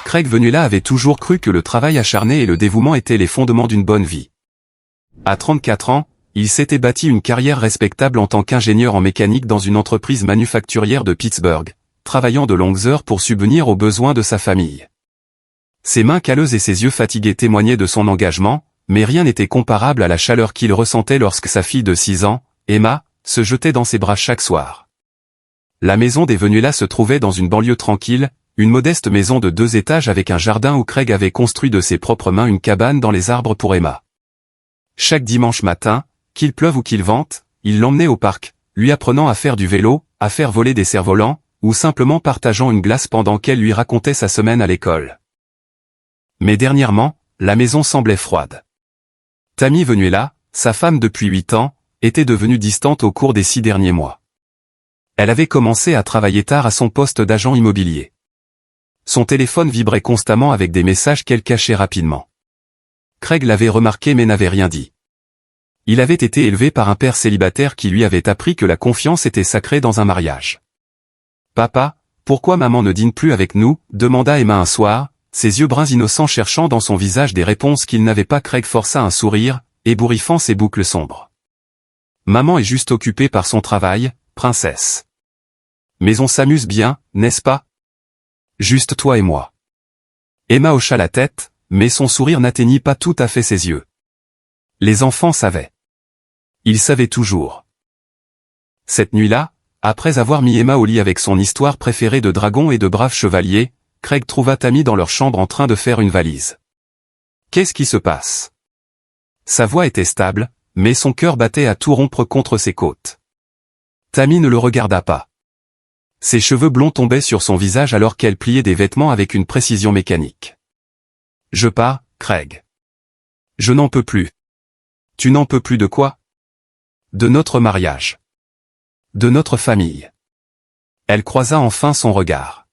Craig Venuela avait toujours cru que le travail acharné et le dévouement étaient les fondements d'une bonne vie. À 34 ans, il s'était bâti une carrière respectable en tant qu'ingénieur en mécanique dans une entreprise manufacturière de Pittsburgh, travaillant de longues heures pour subvenir aux besoins de sa famille. Ses mains calleuses et ses yeux fatigués témoignaient de son engagement, mais rien n'était comparable à la chaleur qu'il ressentait lorsque sa fille de 6 ans, Emma, se jetait dans ses bras chaque soir. La maison des Venuela se trouvait dans une banlieue tranquille, une modeste maison de 2 étages avec un jardin où Craig avait construit de ses propres mains une cabane dans les arbres pour Emma. Chaque dimanche matin, qu'il pleuve ou qu'il vente, il l'emmenait au parc, lui apprenant à faire du vélo, à faire voler des cerfs-volants, ou simplement partageant une glace pendant qu'elle lui racontait sa semaine à l'école. Mais dernièrement, la maison semblait froide. Tammy Venuela, sa femme depuis 8 ans, était devenue distante au cours des 6 derniers mois. Elle avait commencé à travailler tard à son poste d'agent immobilier. Son téléphone vibrait constamment avec des messages qu'elle cachait rapidement. Craig l'avait remarqué mais n'avait rien dit. Il avait été élevé par un père célibataire qui lui avait appris que la confiance était sacrée dans un mariage. « Papa, pourquoi maman ne dîne plus avec nous ?» demanda Emma un soir, ses yeux bruns innocents cherchant dans son visage des réponses qu'il n'avait pas. Craig força un sourire, ébouriffant ses boucles sombres. « Maman est juste occupée par son travail, princesse. Mais on s'amuse bien, n'est-ce pas? Juste toi et moi. » Emma hocha la tête, mais son sourire n'atteignit pas tout à fait ses yeux. Les enfants savaient. Ils savaient toujours. Cette nuit-là, après avoir mis Emma au lit avec son histoire préférée de dragons et de braves chevaliers, Craig trouva Tammy dans leur chambre en train de faire une valise. « Qu'est-ce qui se passe ?» Sa voix était stable, mais son cœur battait à tout rompre contre ses côtes. Tammy ne le regarda pas. Ses cheveux blonds tombaient sur son visage alors qu'elle pliait des vêtements avec une précision mécanique. « Je pars, Craig. Je n'en peux plus. » « Tu n'en peux plus de quoi? » ?»« De notre mariage. De notre famille. » Elle croisa enfin son regard.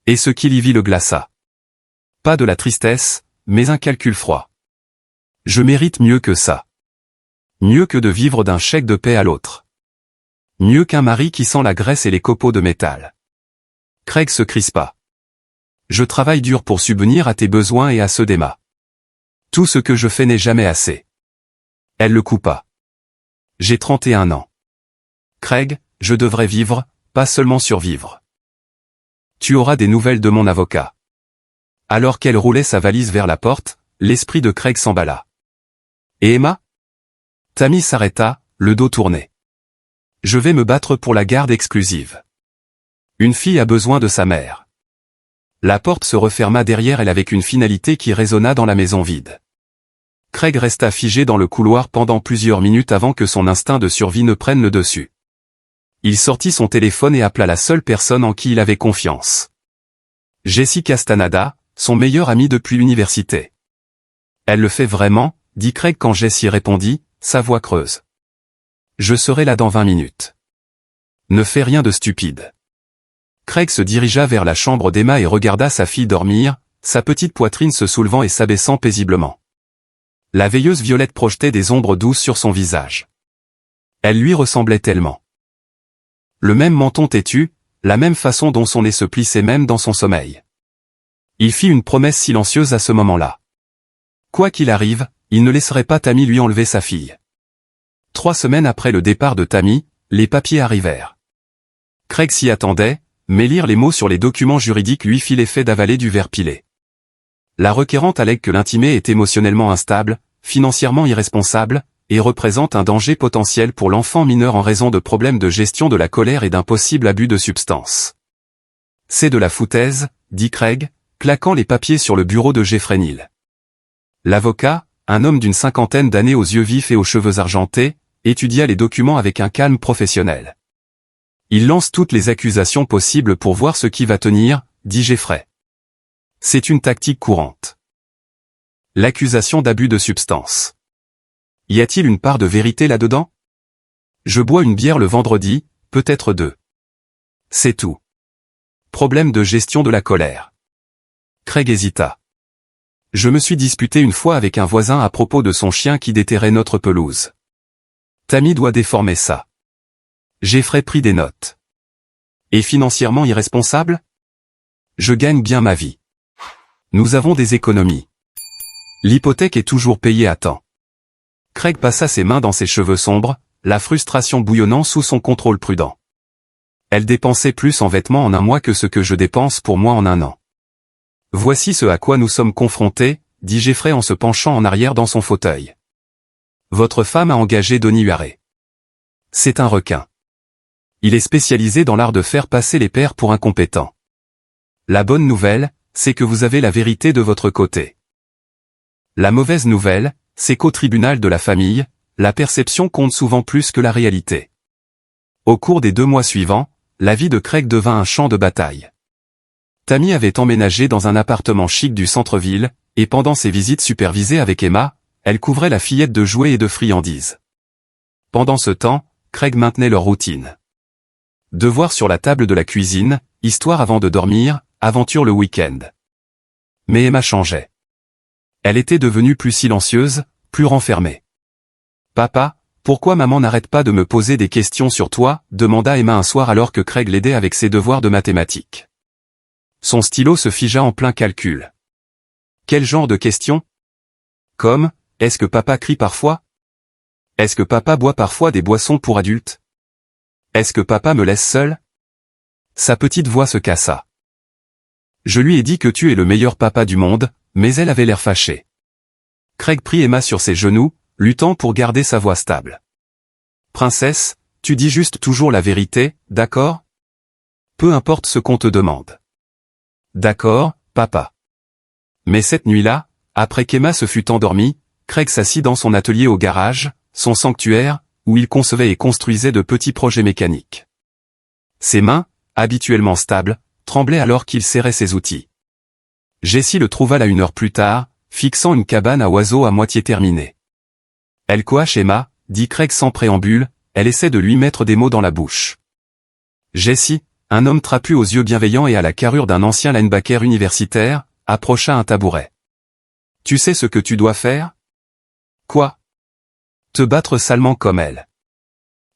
Et ce qu'il y vit le glaça. Pas de la tristesse, mais un calcul froid. « Je mérite mieux que ça. Mieux que de vivre d'un chèque de paie à l'autre. Mieux qu'un mari qui sent la graisse et les copeaux de métal. » Craig se crispa. « Je travaille dur pour subvenir à tes besoins et à ceux d'Emma. Tout ce que je fais n'est jamais assez. » Elle le coupa. « J'ai 31 ans. Craig, je devrais vivre, pas seulement survivre. Tu auras des nouvelles de mon avocat. » Alors qu'elle roulait sa valise vers la porte, l'esprit de Craig s'emballa. « Et Emma ?» Tammy s'arrêta, le dos tourné. « Je vais me battre pour la garde exclusive. Une fille a besoin de sa mère. » La porte se referma derrière elle avec une finalité qui résonna dans la maison vide. Craig resta figé dans le couloir pendant plusieurs minutes avant que son instinct de survie ne prenne le dessus. Il sortit son téléphone et appela la seule personne en qui il avait confiance. Jessie Castaneda, son meilleur ami depuis l'université. « Elle le fait vraiment ?» dit Craig quand Jessie répondit, sa voix creuse. « Je serai là dans 20 minutes. Ne fais rien de stupide. » Craig se dirigea vers la chambre d'Emma et regarda sa fille dormir, sa petite poitrine se soulevant et s'abaissant paisiblement. La veilleuse violette projetait des ombres douces sur son visage. Elle lui ressemblait tellement. Le même menton têtu, la même façon dont son nez se plissait même dans son sommeil. Il fit une promesse silencieuse à ce moment-là. Quoi qu'il arrive, il ne laisserait pas Tammy lui enlever sa fille. 3 semaines après le départ de Tammy, les papiers arrivèrent. Craig s'y attendait, mais lire les mots sur les documents juridiques lui fit l'effet d'avaler du verre pilé. La requérante allègue que l'intimé est émotionnellement instable, financièrement irresponsable, et représente un danger potentiel pour l'enfant mineur en raison de problèmes de gestion de la colère et d'un possible abus de substances. « C'est de la foutaise, » dit Craig, claquant les papiers sur le bureau de Jeffrey Neal. L'avocat, un homme d'une 50aine d'années aux yeux vifs et aux cheveux argentés, étudia les documents avec un calme professionnel. « Il lance toutes les accusations possibles pour voir ce qui va tenir, » dit Jeffrey. C'est une tactique courante. L'accusation d'abus de substance. Y a-t-il une part de vérité là-dedans? Je bois une bière le vendredi, peut-être 2. C'est tout. Problème de gestion de la colère. Craig hésita. Je me suis disputé une fois avec un voisin à propos de son chien qui déterrait notre pelouse. Tammy doit déformer ça. Jeffrey prit des notes. Et financièrement irresponsable? Je gagne bien ma vie. Nous avons des économies. L'hypothèque est toujours payée à temps. Craig passa ses mains dans ses cheveux sombres, la frustration bouillonnant sous son contrôle prudent. Elle dépensait plus en vêtements en un mois que ce que je dépense pour moi en un an. Voici ce à quoi nous sommes confrontés, dit Jeffrey en se penchant en arrière dans son fauteuil. Votre femme a engagé Donny Huaré. C'est un requin. Il est spécialisé dans l'art de faire passer les pairs pour incompétents. La bonne nouvelle, c'est que vous avez la vérité de votre côté. La mauvaise nouvelle, c'est qu'au tribunal de la famille, la perception compte souvent plus que la réalité. Au cours des 2 mois suivants, la vie de Craig devint un champ de bataille. Tammy avait emménagé dans un appartement chic du centre-ville, et pendant ses visites supervisées avec Emma, elle couvrait la fillette de jouets et de friandises. Pendant ce temps, Craig maintenait leur routine. Devoir sur la table de la cuisine, histoire avant de dormir, aventure le week-end. Mais Emma changeait. Elle était devenue plus silencieuse, plus renfermée. « Papa, pourquoi maman n'arrête pas de me poser des questions sur toi ?» demanda Emma un soir alors que Craig l'aidait avec ses devoirs de mathématiques. Son stylo se figea en plein calcul. « Quel genre de questions ? Comme, est-ce que papa crie parfois ? Est-ce que papa boit parfois des boissons pour adultes ? Est-ce que papa me laisse seul ? » Sa petite voix se cassa. « Je lui ai dit que tu es le meilleur papa du monde, » mais elle avait l'air fâchée. Craig prit Emma sur ses genoux, luttant pour garder sa voix stable. « Princesse, tu dis juste toujours la vérité, d'accord ? Peu importe ce qu'on te demande. »« D'accord, papa. » Mais cette nuit-là, après qu'Emma se fût endormie, Craig s'assit dans son atelier au garage, son sanctuaire, où il concevait et construisait de petits projets mécaniques. Ses mains, habituellement stables, tremblaient alors qu'il serrait ses outils. Jessie le trouva là 1 heure plus tard, fixant une cabane à oiseaux à moitié terminée. « Elle coache Emma, » dit Craig sans préambule, elle essaie de lui mettre des mots dans la bouche. Jessie, un homme trapu aux yeux bienveillants et à la carrure d'un ancien linebacker universitaire, approcha un tabouret. « Tu sais ce que tu dois faire ? » « Quoi ? Te battre salement comme elle. »«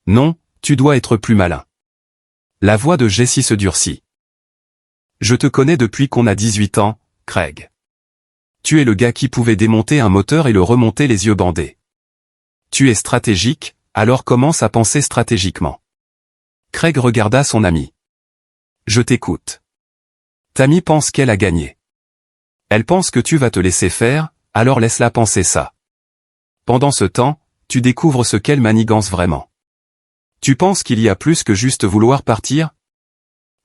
Non, tu dois être plus malin. » La voix de Jessie se durcit. « Je te connais depuis qu'on a 18 ans, Craig. Tu es le gars qui pouvait démonter un moteur et le remonter les yeux bandés. Tu es stratégique, alors commence à penser stratégiquement. » Craig regarda son ami. « Je t'écoute. Tammy pense qu'elle a gagné. Elle pense que tu vas te laisser faire, alors laisse-la penser ça. Pendant ce temps, tu découvres ce qu'elle manigance vraiment. Tu penses qu'il y a plus que juste vouloir partir ? »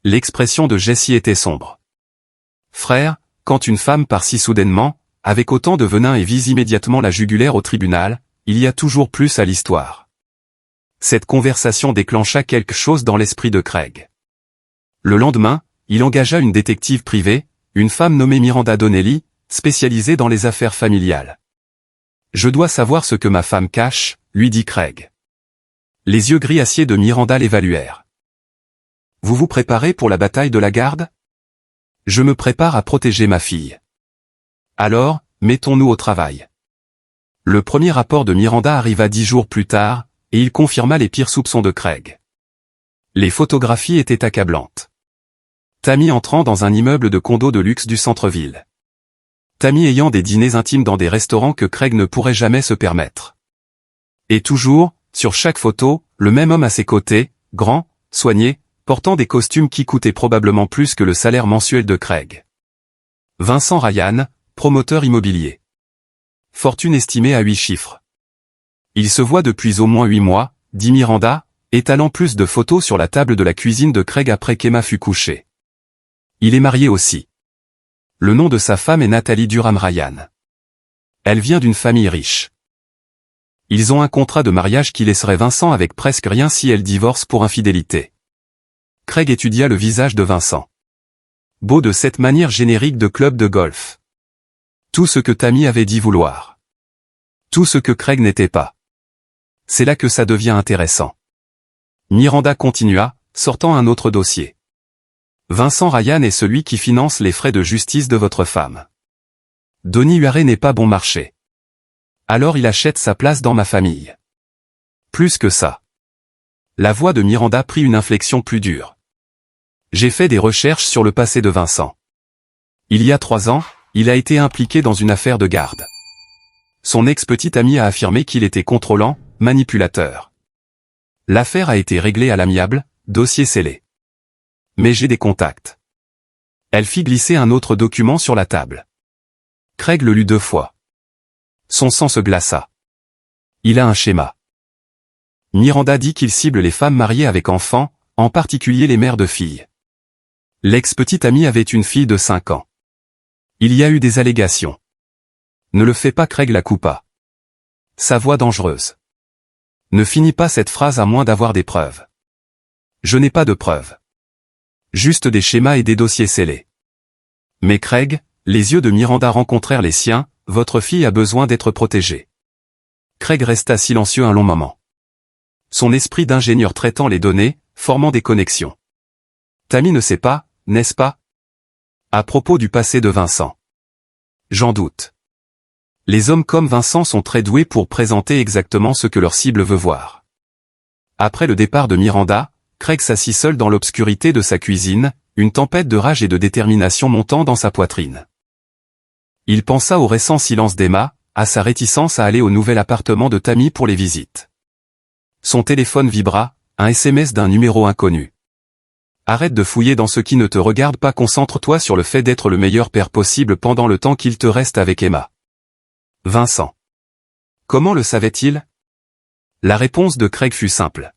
L'expression de Jessie était sombre. « Frère, quand une femme part si soudainement, avec autant de venin et vise immédiatement la jugulaire au tribunal, il y a toujours plus à l'histoire. » Cette conversation déclencha quelque chose dans l'esprit de Craig. Le lendemain, il engagea une détective privée, une femme nommée Miranda Donnelly, spécialisée dans les affaires familiales. « Je dois savoir ce que ma femme cache, » lui dit Craig. Les yeux gris acier de Miranda l'évaluèrent. « Vous vous préparez pour la bataille de la garde ? » ?»« Je me prépare à protéger ma fille. »« Alors, mettons-nous au travail. » Le premier rapport de Miranda arriva 10 jours plus tard, et il confirma les pires soupçons de Craig. Les photographies étaient accablantes. Tammy entrant dans un immeuble de condos de luxe du centre-ville. Tammy ayant des dîners intimes dans des restaurants que Craig ne pourrait jamais se permettre. Et toujours, sur chaque photo, le même homme à ses côtés, grand, soigné, portant des costumes qui coûtaient probablement plus que le salaire mensuel de Craig. Vincent Ryan, promoteur immobilier. Fortune estimée à 8 chiffres. Il se voit depuis au moins 8 mois, dit Miranda, étalant plus de photos sur la table de la cuisine de Craig après qu'Emma fut couchée. Il est marié aussi. Le nom de sa femme est Nathalie Durham Ryan. Elle vient d'une famille riche. Ils ont un contrat de mariage qui laisserait Vincent avec presque rien si elle divorce pour infidélité. Craig étudia le visage de Vincent. Beau de cette manière générique de club de golf. Tout ce que Tammy avait dit vouloir. Tout ce que Craig n'était pas. C'est là que ça devient intéressant. Miranda continua, sortant un autre dossier. Vincent Ryan est celui qui finance les frais de justice de votre femme. Donny Huaré n'est pas bon marché. Alors il achète sa place dans ma famille. Plus que ça. La voix de Miranda prit une inflexion plus dure. J'ai fait des recherches sur le passé de Vincent. Il y a 3 ans, il a été impliqué dans une affaire de garde. Son ex-petit ami a affirmé qu'il était contrôlant, manipulateur. L'affaire a été réglée à l'amiable, dossier scellé. Mais j'ai des contacts. Elle fit glisser un autre document sur la table. Craig le lut 2 fois. Son sang se glaça. Il a un schéma. Miranda dit qu'il cible les femmes mariées avec enfants, en particulier les mères de filles. L'ex-petite amie avait une fille de 5 ans. Il y a eu des allégations. Ne le fais pas, Craig la coupa. Sa voix dangereuse. Ne finis pas cette phrase à moins d'avoir des preuves. Je n'ai pas de preuves. Juste des schémas et des dossiers scellés. Mais Craig, les yeux de Miranda rencontrèrent les siens, votre fille a besoin d'être protégée. Craig resta silencieux un long moment. Son esprit d'ingénieur traitant les données, formant des connexions. Tammy ne sait pas, n'est-ce pas? À propos du passé de Vincent. J'en doute. Les hommes comme Vincent sont très doués pour présenter exactement ce que leur cible veut voir. Après le départ de Miranda, Craig s'assit seul dans l'obscurité de sa cuisine, une tempête de rage et de détermination montant dans sa poitrine. Il pensa au récent silence d'Emma, à sa réticence à aller au nouvel appartement de Tammy pour les visites. Son téléphone vibra, un SMS d'un numéro inconnu. Arrête de fouiller dans ce qui ne te regarde pas, concentre-toi sur le fait d'être le meilleur père possible pendant le temps qu'il te reste avec Emma. Vincent. Comment le savait-il? La réponse de Craig fut simple.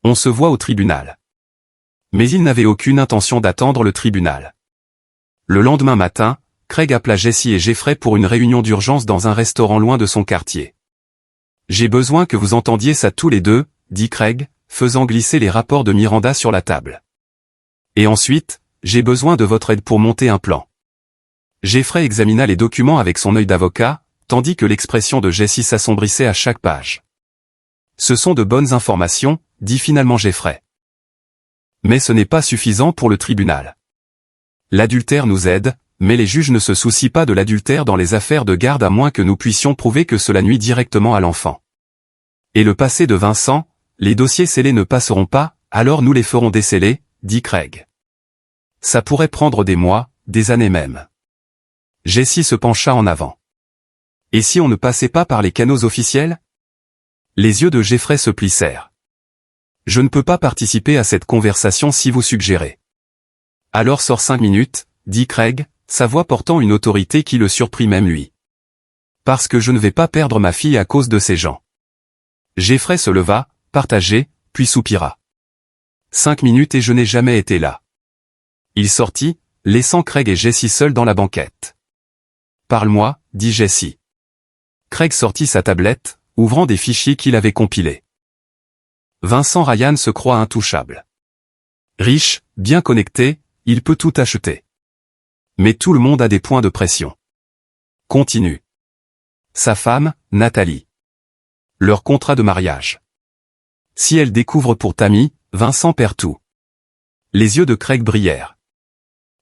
On se voit au tribunal. Mais il n'avait aucune intention d'attendre le tribunal. Le lendemain matin, Craig appela Jessie et Jeffrey pour une réunion d'urgence dans un restaurant loin de son quartier. J'ai besoin que vous entendiez ça tous les deux, dit Craig, faisant glisser les rapports de Miranda sur la table. Et ensuite, j'ai besoin de votre aide pour monter un plan. Jeffrey examina les documents avec son œil d'avocat, tandis que l'expression de Jessie s'assombrissait à chaque page. Ce sont de bonnes informations, dit finalement Jeffrey. Mais ce n'est pas suffisant pour le tribunal. L'adultère nous aide, mais les juges ne se soucient pas de l'adultère dans les affaires de garde à moins que nous puissions prouver que cela nuit directement à l'enfant. Et le passé de Vincent, les dossiers scellés ne passeront pas, alors nous les ferons déceler, dit Craig. Ça pourrait prendre des mois, des années même. Jessie se pencha en avant. Et si on ne passait pas par les canaux officiels? Les yeux de Jeffrey se plissèrent. Je ne peux pas participer à cette conversation si vous suggérez. Alors sors 5 minutes, dit Craig, sa voix portant une autorité qui le surprit même lui. Parce que je ne vais pas perdre ma fille à cause de ces gens. Jeffrey se leva, partagé, puis soupira. 5 minutes et je n'ai jamais été là. Il sortit, laissant Craig et Jessie seuls dans la banquette. Parle-moi, dit Jessie. Craig sortit sa tablette, ouvrant des fichiers qu'il avait compilés. Vincent Ryan se croit intouchable. Riche, bien connecté, il peut tout acheter. Mais tout le monde a des points de pression. Continue. Sa femme, Nathalie. Leur contrat de mariage. Si elle découvre pour Tammy, Vincent perd tout. Les yeux de Craig brillèrent.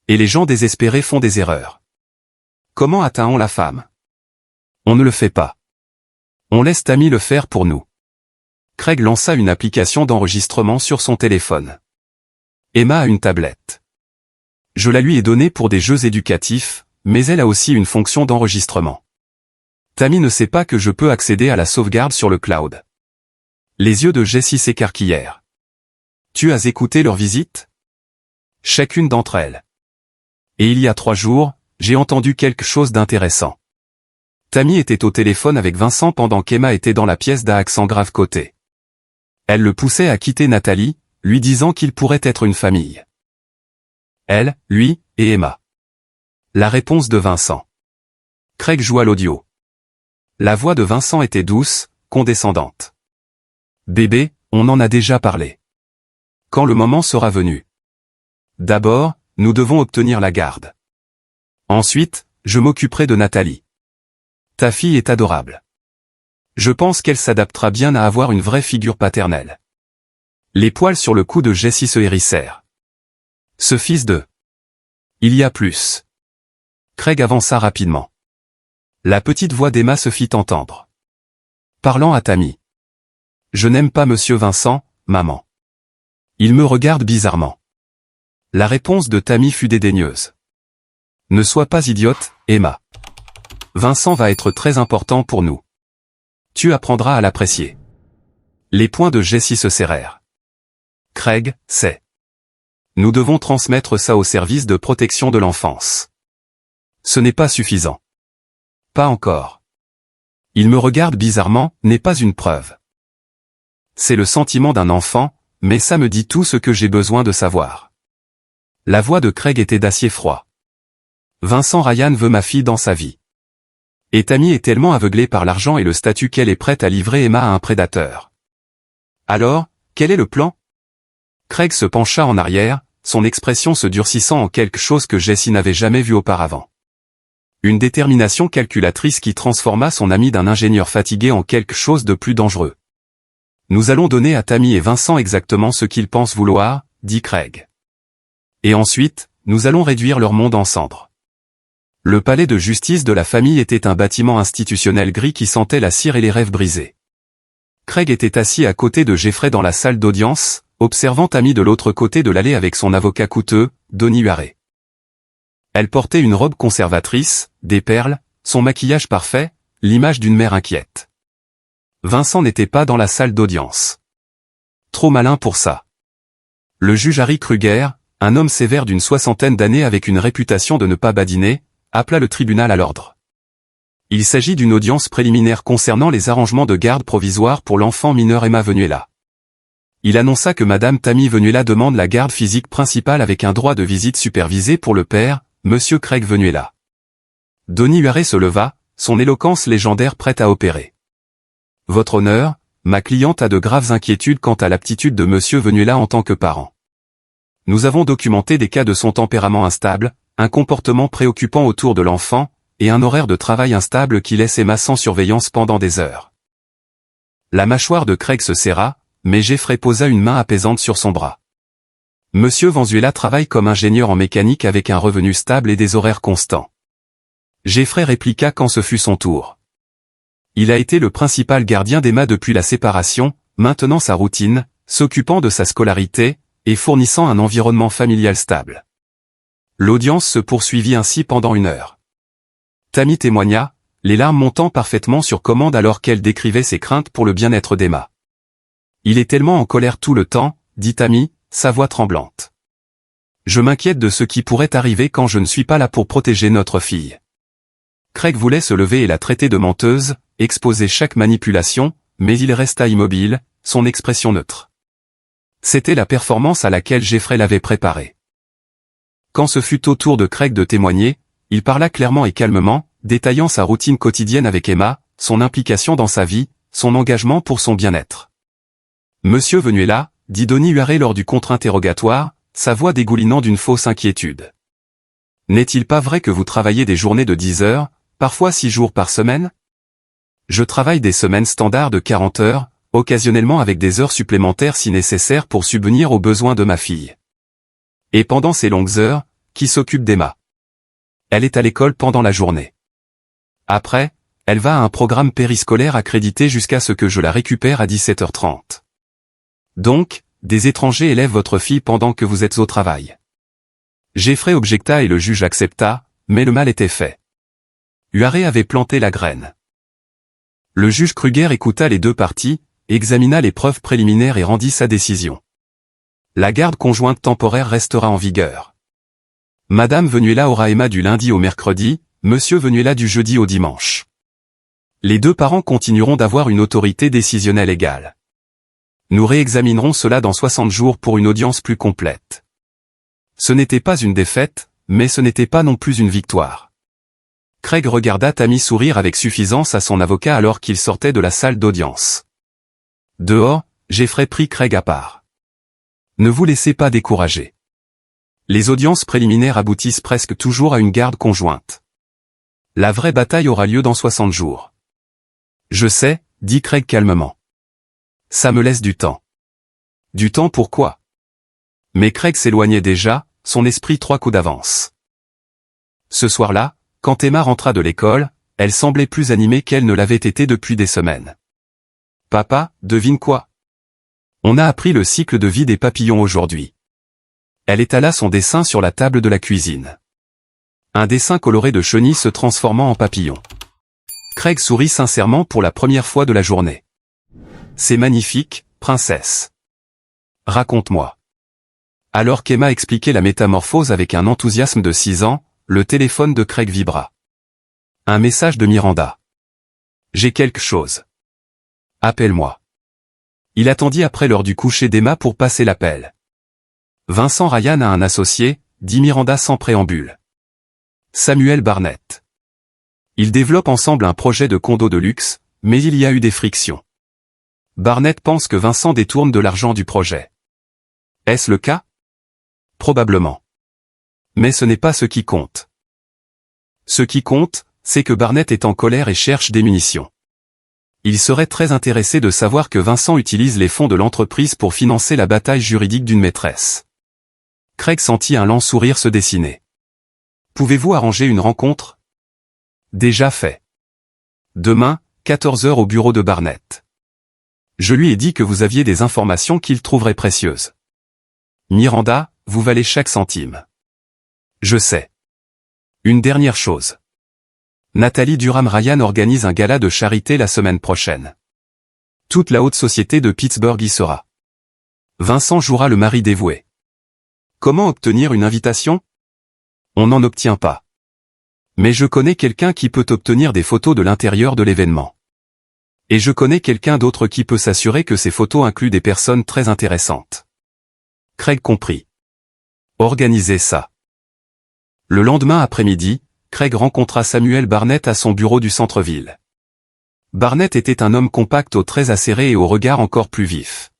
Et les gens désespérés font des erreurs. Comment atteint-on la femme? On ne le fait pas. On laisse Tammy le faire pour nous. Craig lança une application d'enregistrement sur son téléphone. Emma a une tablette. Je la lui ai donnée pour des jeux éducatifs, mais elle a aussi une fonction d'enregistrement. Tammy ne sait pas que je peux accéder à la sauvegarde sur le cloud. Les yeux de Jessie s'écarquillèrent. Tu as écouté leur visite? Chacune d'entre elles. Et il y a 3 jours, j'ai entendu quelque chose d'intéressant. Tammy était au téléphone avec Vincent pendant qu'Emma était dans la pièce d'un accent grave côté. Elle le poussait à quitter Nathalie, lui disant qu'il pourrait être une famille. Elle, lui, et Emma. La réponse de Vincent. Craig joua l'audio. La voix de Vincent était douce, condescendante. Bébé, on en a déjà parlé. Quand le moment sera venu. D'abord, nous devons obtenir la garde. Ensuite, je m'occuperai de Nathalie. Ta fille est adorable. Je pense qu'elle s'adaptera bien à avoir une vraie figure paternelle. Les poils sur le cou de Jessie se hérissèrent. Ce fils de... Il y a plus. Craig avança rapidement. La petite voix d'Emma se fit entendre. Parlant à Tammy. Je n'aime pas Monsieur Vincent, maman. Il me regarde bizarrement. La réponse de Tammy fut dédaigneuse. Ne sois pas idiote, Emma. Vincent va être très important pour nous. Tu apprendras à l'apprécier. Les poings de Jessie se serrèrent. Craig, c'est. Nous devons transmettre ça au service de protection de l'enfance. Ce n'est pas suffisant. Pas encore. Il me regarde bizarrement, n'est pas une preuve. C'est le sentiment d'un enfant, mais ça me dit tout ce que j'ai besoin de savoir. La voix de Craig était d'acier froid. Vincent Ryan veut ma fille dans sa vie. Et Tammy est tellement aveuglée par l'argent et le statut qu'elle est prête à livrer Emma à un prédateur. Alors, quel est le plan? Craig se pencha en arrière, son expression se durcissant en quelque chose que Jessie n'avait jamais vu auparavant. Une détermination calculatrice qui transforma son ami d'un ingénieur fatigué en quelque chose de plus dangereux. Nous allons donner à Tammy et Vincent exactement ce qu'ils pensent vouloir, dit Craig. Et ensuite, nous allons réduire leur monde en cendres. Le palais de justice de la famille était un bâtiment institutionnel gris qui sentait la cire et les rêves brisés. Craig était assis à côté de Jeffrey dans la salle d'audience, observant Tammy de l'autre côté de l'allée avec son avocat coûteux, Donny Huaré. Elle portait une robe conservatrice, des perles, son maquillage parfait, l'image d'une mère inquiète. Vincent n'était pas dans la salle d'audience. Trop malin pour ça. Le juge Harry Kruger, un homme sévère d'une 60aine d'années avec une réputation de ne pas badiner, appela le tribunal à l'ordre. Il s'agit d'une audience préliminaire concernant les arrangements de garde provisoire pour l'enfant mineur Emma Venuela. Il annonça que Madame Tammy Venuela demande la garde physique principale avec un droit de visite supervisé pour le père, Monsieur Craig Venuela. Donny Huaré se leva, son éloquence légendaire prête à opérer. Votre honneur, ma cliente a de graves inquiétudes quant à l'aptitude de Monsieur Venuela en tant que parent. Nous avons documenté des cas de son tempérament instable, un comportement préoccupant autour de l'enfant, et un horaire de travail instable qui laisse Emma sans surveillance pendant des heures. La mâchoire de Craig se serra, mais Jeffrey posa une main apaisante sur son bras. Monsieur Venuela travaille comme ingénieur en mécanique avec un revenu stable et des horaires constants. Jeffrey répliqua quand ce fut son tour. Il a été le principal gardien d'Emma depuis la séparation, maintenant sa routine, s'occupant de sa scolarité, et fournissant un environnement familial stable. L'audience se poursuivit ainsi pendant 1 heure. Tammy témoigna, les larmes montant parfaitement sur commande alors qu'elle décrivait ses craintes pour le bien-être d'Emma. Il est tellement en colère tout le temps, dit Tammy, sa voix tremblante. Je m'inquiète de ce qui pourrait arriver quand je ne suis pas là pour protéger notre fille. Craig voulait se lever et la traiter de menteuse, exposer chaque manipulation, mais il resta immobile, son expression neutre. C'était la performance à laquelle Jeffrey l'avait préparé. Quand ce fut au tour de Craig de témoigner, il parla clairement et calmement, détaillant sa routine quotidienne avec Emma, son implication dans sa vie, son engagement pour son bien-être. Monsieur Venuela, dit Donny Huaré lors du contre-interrogatoire, sa voix dégoulinant d'une fausse inquiétude. N'est-il pas vrai que vous travaillez des journées de 10 heures, parfois 6 jours par semaine? Je travaille des semaines standards de 40 heures, occasionnellement avec des heures supplémentaires si nécessaire pour subvenir aux besoins de ma fille. Et pendant ces longues heures, qui s'occupe d'Emma? Elle est à l'école pendant la journée. Après, elle va à un programme périscolaire accrédité jusqu'à ce que je la récupère à 17h30. Donc, des étrangers élèvent votre fille pendant que vous êtes au travail. Jeffrey objecta et le juge accepta, mais le mal était fait. Huaré avait planté la graine. Le juge Kruger écouta les deux parties, examina les preuves préliminaires et rendit sa décision. La garde conjointe temporaire restera en vigueur. Madame Venuela aura Emma du lundi au mercredi, Monsieur Venuela du jeudi au dimanche. Les deux parents continueront d'avoir une autorité décisionnelle égale. Nous réexaminerons cela dans 60 jours pour une audience plus complète. Ce n'était pas une défaite, mais ce n'était pas non plus une victoire. Craig regarda Tammy sourire avec suffisance à son avocat alors qu'il sortait de la salle d'audience. Dehors, Jeffrey prit Craig à part. Ne vous laissez pas décourager. Les audiences préliminaires aboutissent presque toujours à une garde conjointe. La vraie bataille aura lieu dans 60 jours. Je sais, dit Craig calmement. Ça me laisse du temps. Du temps pour quoi? Mais Craig s'éloignait déjà, son esprit 3 coups d'avance. Ce soir-là, quand Emma rentra de l'école, elle semblait plus animée qu'elle ne l'avait été depuis des semaines. Papa, devine quoi? On a appris le cycle de vie des papillons aujourd'hui. Elle étala son dessin sur la table de la cuisine. Un dessin coloré de chenilles se transformant en papillon. Craig sourit sincèrement pour la première fois de la journée. C'est magnifique, princesse. Raconte-moi. Alors qu'Emma expliquait la métamorphose avec un enthousiasme de 6 ans, le téléphone de Craig vibra. Un message de Miranda. J'ai quelque chose. Appelle-moi. Il attendit après l'heure du coucher d'Emma pour passer l'appel. Vincent Ryan a un associé, dit Miranda sans préambule. Samuel Barnett. Ils développent ensemble un projet de condo de luxe, mais il y a eu des frictions. Barnett pense que Vincent détourne de l'argent du projet. Est-ce le cas? Probablement. Mais ce n'est pas ce qui compte. Ce qui compte, c'est que Barnett est en colère et cherche des munitions. Il serait très intéressé de savoir que Vincent utilise les fonds de l'entreprise pour financer la bataille juridique d'une maîtresse. Craig sentit un lent sourire se dessiner. Pouvez-vous arranger une rencontre? Déjà fait. Demain, 14 h au bureau de Barnett. Je lui ai dit que vous aviez des informations qu'il trouverait précieuses. Miranda, vous valez chaque centime. Je sais. Une dernière chose. Nathalie Durham-Ryan organise un gala de charité la semaine prochaine. Toute la haute société de Pittsburgh y sera. Vincent jouera le mari dévoué. Comment obtenir une invitation? On n'en obtient pas. Mais je connais quelqu'un qui peut obtenir des photos de l'intérieur de l'événement. Et je connais quelqu'un d'autre qui peut s'assurer que ces photos incluent des personnes très intéressantes. Craig comprit. Organisez ça. Le lendemain après-midi, Craig rencontra Samuel Barnett à son bureau du centre-ville. Barnett était un homme compact aux traits acérés et au regard encore plus vif.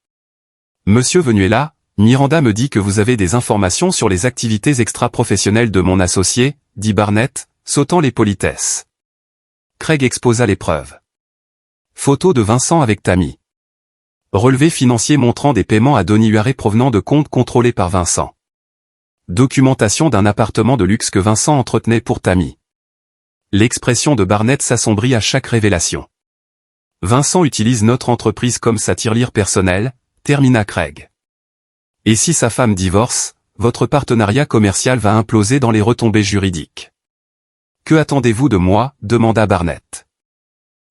Monsieur Venuela, Miranda me dit que vous avez des informations sur les activités extra-professionnelles de mon associé, dit Barnett, sautant les politesses. Craig exposa les preuves. Photo de Vincent avec Tammy. Relevé financier montrant des paiements à demi URE provenant de comptes contrôlés par Vincent. Documentation d'un appartement de luxe que Vincent entretenait pour Tammy. L'expression de Barnett s'assombrit à chaque révélation. Vincent utilise notre entreprise comme sa tirelire personnelle, termina Craig. Et si sa femme divorce, votre partenariat commercial va imploser dans les retombées juridiques. Que attendez-vous de moi? Demanda Barnett.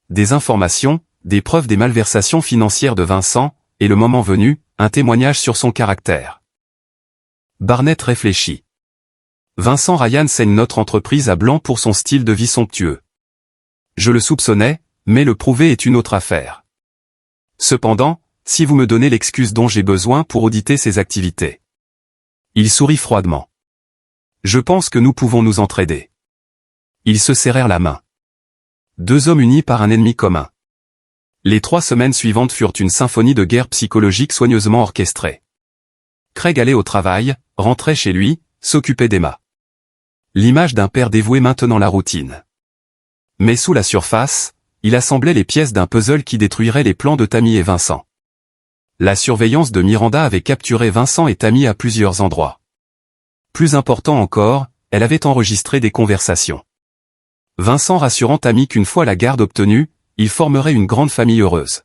Des informations, des preuves des malversations financières de Vincent, et le moment venu, un témoignage sur son caractère. Barnett réfléchit. Vincent Ryan saigne notre entreprise à blanc pour son style de vie somptueux. Je le soupçonnais, mais le prouver est une autre affaire. Cependant, si vous me donnez l'excuse dont j'ai besoin pour auditer ses activités. Il sourit froidement. Je pense que nous pouvons nous entraider. Ils se serrèrent la main. Deux hommes unis par un ennemi commun. Les 3 semaines suivantes furent une symphonie de guerre psychologique soigneusement orchestrée. Craig allait au travail, rentrait chez lui, s'occupait d'Emma. L'image d'un père dévoué maintenant la routine. Mais sous la surface, il assemblait les pièces d'un puzzle qui détruirait les plans de Tammy et Vincent. La surveillance de Miranda avait capturé Vincent et Tammy à plusieurs endroits. Plus important encore, elle avait enregistré des conversations. Vincent rassurant Tammy qu'une fois la garde obtenue, ils formeraient une grande famille heureuse.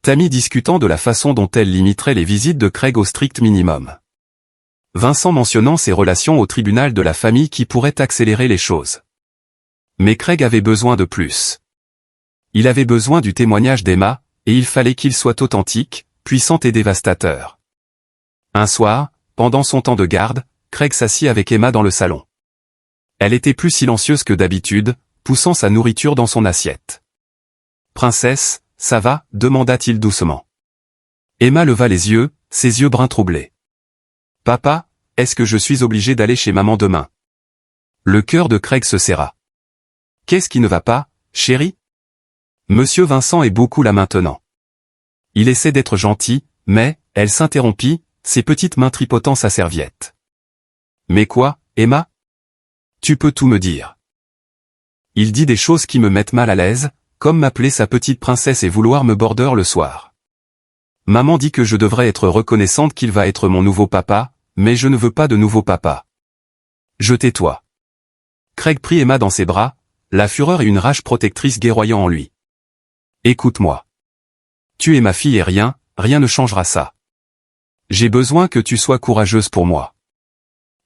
Tammy discutant de la façon dont elle limiterait les visites de Craig au strict minimum. Vincent mentionnant ses relations au tribunal de la famille qui pourraient accélérer les choses. Mais Craig avait besoin de plus. Il avait besoin du témoignage d'Emma, et il fallait qu'il soit authentique, puissant et dévastateur. Un soir, pendant son temps de garde, Craig s'assit avec Emma dans le salon. Elle était plus silencieuse que d'habitude, poussant sa nourriture dans son assiette. « Princesse, ça va ?» demanda-t-il doucement. Emma leva les yeux, ses yeux bruns troublés. « Papa, est-ce que je suis obligé d'aller chez maman demain ?» Le cœur de Craig se serra. « Qu'est-ce qui ne va pas, chérie ?» Monsieur Vincent est beaucoup là maintenant. Il essaie d'être gentil, mais, elle s'interrompit, ses petites mains tripotant sa serviette. « Mais quoi, Emma ? Tu peux tout me dire. » Il dit des choses qui me mettent mal à l'aise, comme m'appeler sa petite princesse et vouloir me border le soir. Maman dit que je devrais être reconnaissante qu'il va être mon nouveau papa, mais je ne veux pas de nouveau papa. Je tais-toi. Craig prit Emma dans ses bras, la fureur et une rage protectrice guerroyant en lui. Écoute-moi. Tu es ma fille et rien ne changera ça. J'ai besoin que tu sois courageuse pour moi.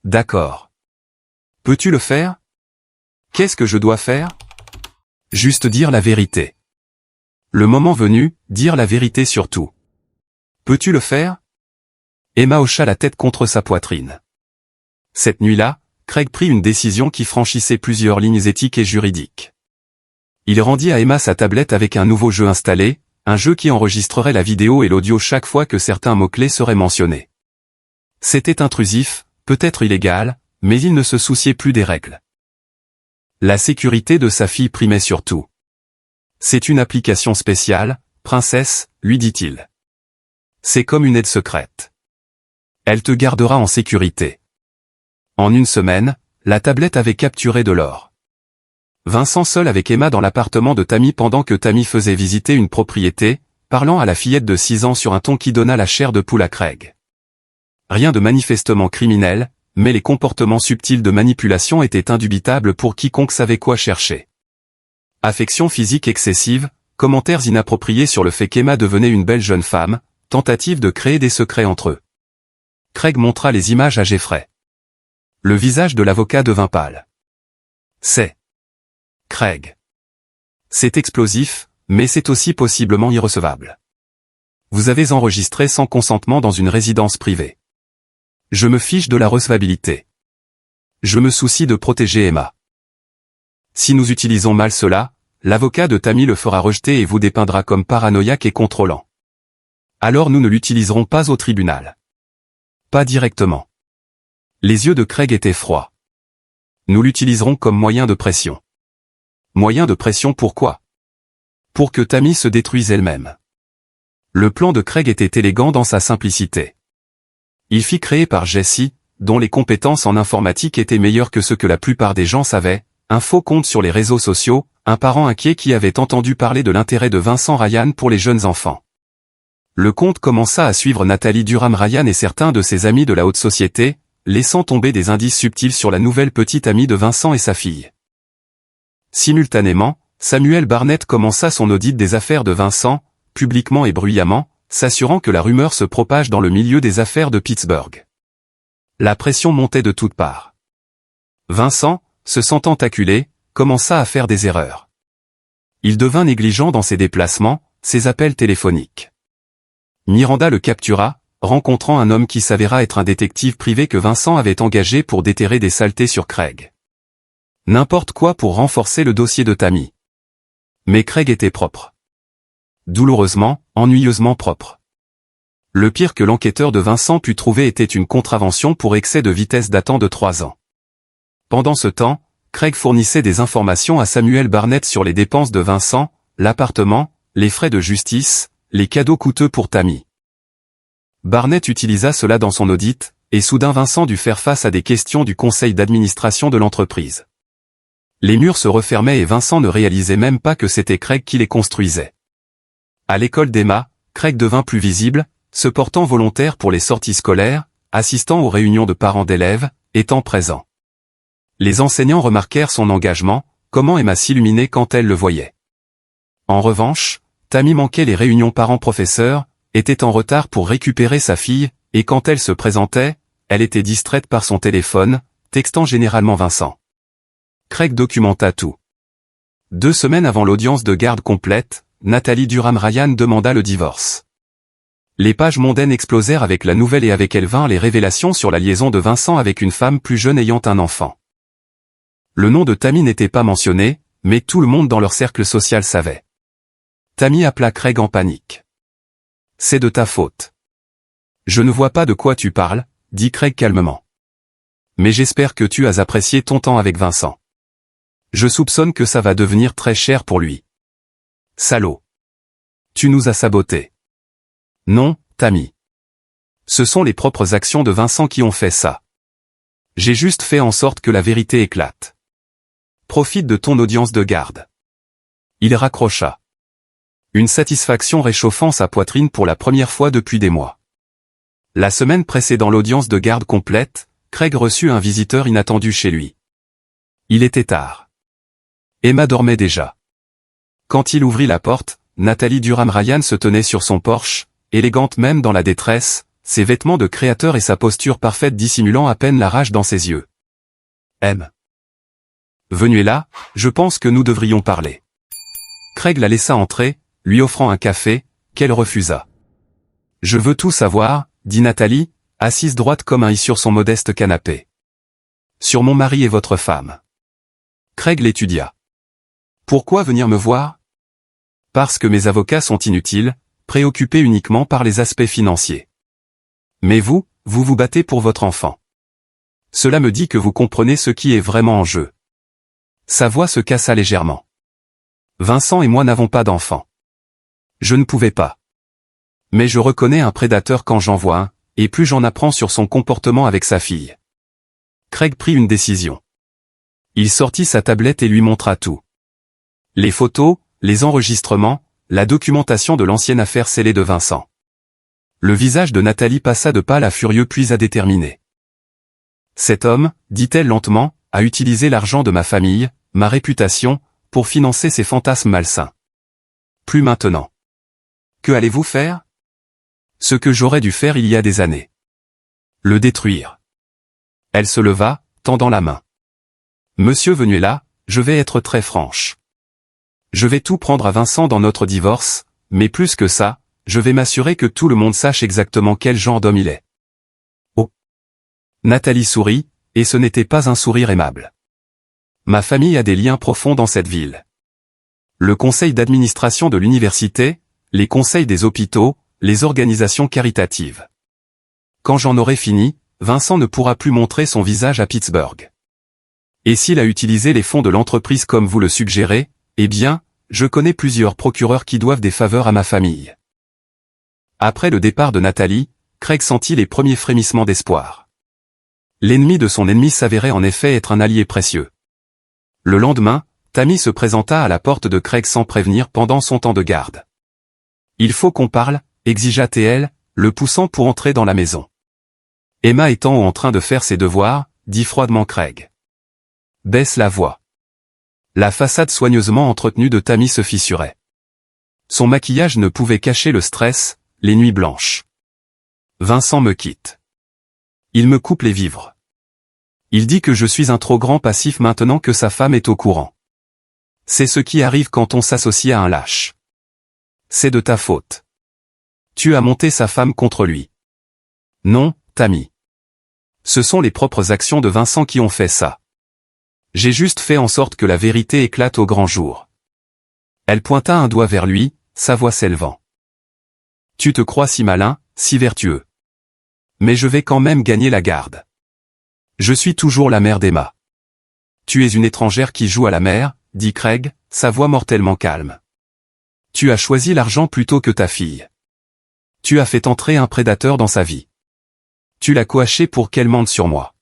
D'accord. Peux-tu le faire? Qu'est-ce que je dois faire? Juste dire la vérité. Le moment venu, dire la vérité surtout. Peux-tu le faire? Emma hocha la tête contre sa poitrine. Cette nuit-là, Craig prit une décision qui franchissait plusieurs lignes éthiques et juridiques. Il rendit à Emma sa tablette avec un nouveau jeu installé, un jeu qui enregistrerait la vidéo et l'audio chaque fois que certains mots-clés seraient mentionnés. C'était intrusif, peut-être illégal, mais il ne se souciait plus des règles. La sécurité de sa fille primait surtout. C'est une application spéciale, princesse, lui dit-il. C'est comme une aide secrète. Elle te gardera en sécurité. En une semaine, la tablette avait capturé de l'or. Vincent seul avec Emma dans l'appartement de Tammy pendant que Tammy faisait visiter une propriété, parlant à la fillette de 6 ans sur un ton qui donna la chair de poule à Craig. Rien de manifestement criminel, mais les comportements subtils de manipulation étaient indubitables pour quiconque savait quoi chercher. Affection physique excessive, commentaires inappropriés sur le fait qu'Emma devenait une belle jeune femme, tentative de créer des secrets entre eux. Craig montra les images à Jeffrey. Le visage de l'avocat devint pâle. C'est Craig. C'est explosif, mais c'est aussi possiblement irrecevable. Vous avez enregistré sans consentement dans une résidence privée. Je me fiche de la recevabilité. Je me soucie de protéger Emma. Si nous utilisons mal cela, l'avocat de Tammy le fera rejeter et vous dépeindra comme paranoïaque et contrôlant. Alors nous ne l'utiliserons pas au tribunal. Pas directement. Les yeux de Craig étaient froids. Nous l'utiliserons comme moyen de pression. Moyen de pression pourquoi? Pour que Tammy se détruise elle-même. Le plan de Craig était élégant dans sa simplicité. Il fit créer par Jesse, dont les compétences en informatique étaient meilleures que ce que la plupart des gens savaient, un faux compte sur les réseaux sociaux, un parent inquiet qui avait entendu parler de l'intérêt de Vincent Ryan pour les jeunes enfants. Le compte commença à suivre Nathalie Durham Ryan et certains de ses amis de la haute société, laissant tomber des indices subtils sur la nouvelle petite amie de Vincent et sa fille. Simultanément, Samuel Barnett commença son audit des affaires de Vincent, publiquement et bruyamment, s'assurant que la rumeur se propage dans le milieu des affaires de Pittsburgh. La pression montait de toutes parts. Vincent, se sentant acculé, commença à faire des erreurs. Il devint négligent dans ses déplacements, ses appels téléphoniques. Miranda le captura, rencontrant un homme qui s'avéra être un détective privé que Vincent avait engagé pour déterrer des saletés sur Craig. N'importe quoi pour renforcer le dossier de Tammy. Mais Craig était propre. Douloureusement, ennuyeusement propre. Le pire que l'enquêteur de Vincent put trouver était une contravention pour excès de vitesse datant de 3 ans. Pendant ce temps, Craig fournissait des informations à Samuel Barnett sur les dépenses de Vincent, l'appartement, les frais de justice, les cadeaux coûteux pour Tammy. Barnett utilisa cela dans son audit, et soudain Vincent dut faire face à des questions du conseil d'administration de l'entreprise. Les murs se refermaient et Vincent ne réalisait même pas que c'était Craig qui les construisait. À l'école d'Emma, Craig devint plus visible, se portant volontaire pour les sorties scolaires, assistant aux réunions de parents d'élèves, étant présent. Les enseignants remarquèrent son engagement, comment Emma s'illuminait quand elle le voyait. En revanche, Tammy manquait les réunions parents-professeurs, était en retard pour récupérer sa fille, et quand elle se présentait, elle était distraite par son téléphone, textant généralement Vincent. Craig documenta tout. 2 semaines avant l'audience de garde complète, Nathalie Durham Ryan demanda le divorce. Les pages mondaines explosèrent avec la nouvelle et avec elle vinrent les révélations sur la liaison de Vincent avec une femme plus jeune ayant un enfant. Le nom de Tammy n'était pas mentionné, mais tout le monde dans leur cercle social savait. Tammy appela Craig en panique. « C'est de ta faute. »« Je ne vois pas de quoi tu parles, » dit Craig calmement. « Mais j'espère que tu as apprécié ton temps avec Vincent. Je soupçonne que ça va devenir très cher pour lui. » « Salaud. Tu nous as sabotés. »« Non, Tammy. Ce sont les propres actions de Vincent qui ont fait ça. J'ai juste fait en sorte que la vérité éclate. Profite de ton audience de garde. » Il raccrocha. Une satisfaction réchauffant sa poitrine pour la première fois depuis des mois. La semaine précédant l'audience de garde complète, Craig reçut un visiteur inattendu chez lui. Il était tard. Emma dormait déjà. Quand il ouvrit la porte, Nathalie Durham Ryan se tenait sur son porche, élégante même dans la détresse, ses vêtements de créateur et sa posture parfaite dissimulant à peine la rage dans ses yeux. « M. Venuela, je pense que nous devrions parler. Craig la laissa entrer, lui offrant un café, qu'elle refusa. Je veux tout savoir, dit Nathalie, assise droite comme un i sur son modeste canapé. Sur mon mari et votre femme. Craig l'étudia. Pourquoi venir me voir? Parce que mes avocats sont inutiles, préoccupés uniquement par les aspects financiers. Mais vous vous battez pour votre enfant. Cela me dit que vous comprenez ce qui est vraiment en jeu. Sa voix se cassa légèrement. Vincent et moi n'avons pas d'enfant. Je ne pouvais pas. Mais je reconnais un prédateur quand j'en vois un, et plus j'en apprends sur son comportement avec sa fille. Craig prit une décision. Il sortit sa tablette et lui montra tout. Les photos, les enregistrements, la documentation de l'ancienne affaire scellée de Vincent. Le visage de Nathalie passa de pâle à furieux puis à déterminé. Cet homme, dit-elle lentement, a utilisé l'argent de ma famille, ma réputation, pour financer ses fantasmes malsains. Plus maintenant. Que allez-vous faire? Ce que j'aurais dû faire il y a des années. Le détruire. Elle se leva, tendant la main. Monsieur Venuela, je vais être très franche. Je vais tout prendre à Vincent dans notre divorce, mais plus que ça, je vais m'assurer que tout le monde sache exactement quel genre d'homme il est. Oh. Nathalie sourit, et ce n'était pas un sourire aimable. Ma famille a des liens profonds dans cette ville. Le conseil d'administration de l'université, les conseils des hôpitaux, les organisations caritatives. Quand j'en aurai fini, Vincent ne pourra plus montrer son visage à Pittsburgh. Et s'il a utilisé les fonds de l'entreprise comme vous le suggérez, eh bien, je connais plusieurs procureurs qui doivent des faveurs à ma famille. Après le départ de Nathalie, Craig sentit les premiers frémissements d'espoir. L'ennemi de son ennemi s'avérait en effet être un allié précieux. Le lendemain, Tammy se présenta à la porte de Craig sans prévenir pendant son temps de garde. « Il faut qu'on parle », exigea TL, le poussant pour entrer dans la maison. Emma étant en train de faire ses devoirs, dit froidement Craig. Baisse la voix. La façade soigneusement entretenue de Tammy se fissurait. Son maquillage ne pouvait cacher le stress, les nuits blanches. Vincent me quitte. Il me coupe les vivres. Il dit que je suis un trop grand passif maintenant que sa femme est au courant. C'est ce qui arrive quand on s'associe à un lâche. C'est de ta faute. Tu as monté sa femme contre lui. Non, Tammy. Ce sont les propres actions de Vincent qui ont fait ça. J'ai juste fait en sorte que la vérité éclate au grand jour. Elle pointa un doigt vers lui, sa voix s'élevant. Tu te crois si malin, si vertueux. Mais je vais quand même gagner la garde. Je suis toujours la mère d'Emma. Tu es une étrangère qui joue à la mère, dit Craig, sa voix mortellement calme. Tu as choisi l'argent plutôt que ta fille. Tu as fait entrer un prédateur dans sa vie. Tu l'as coaché pour qu'elle mente sur moi.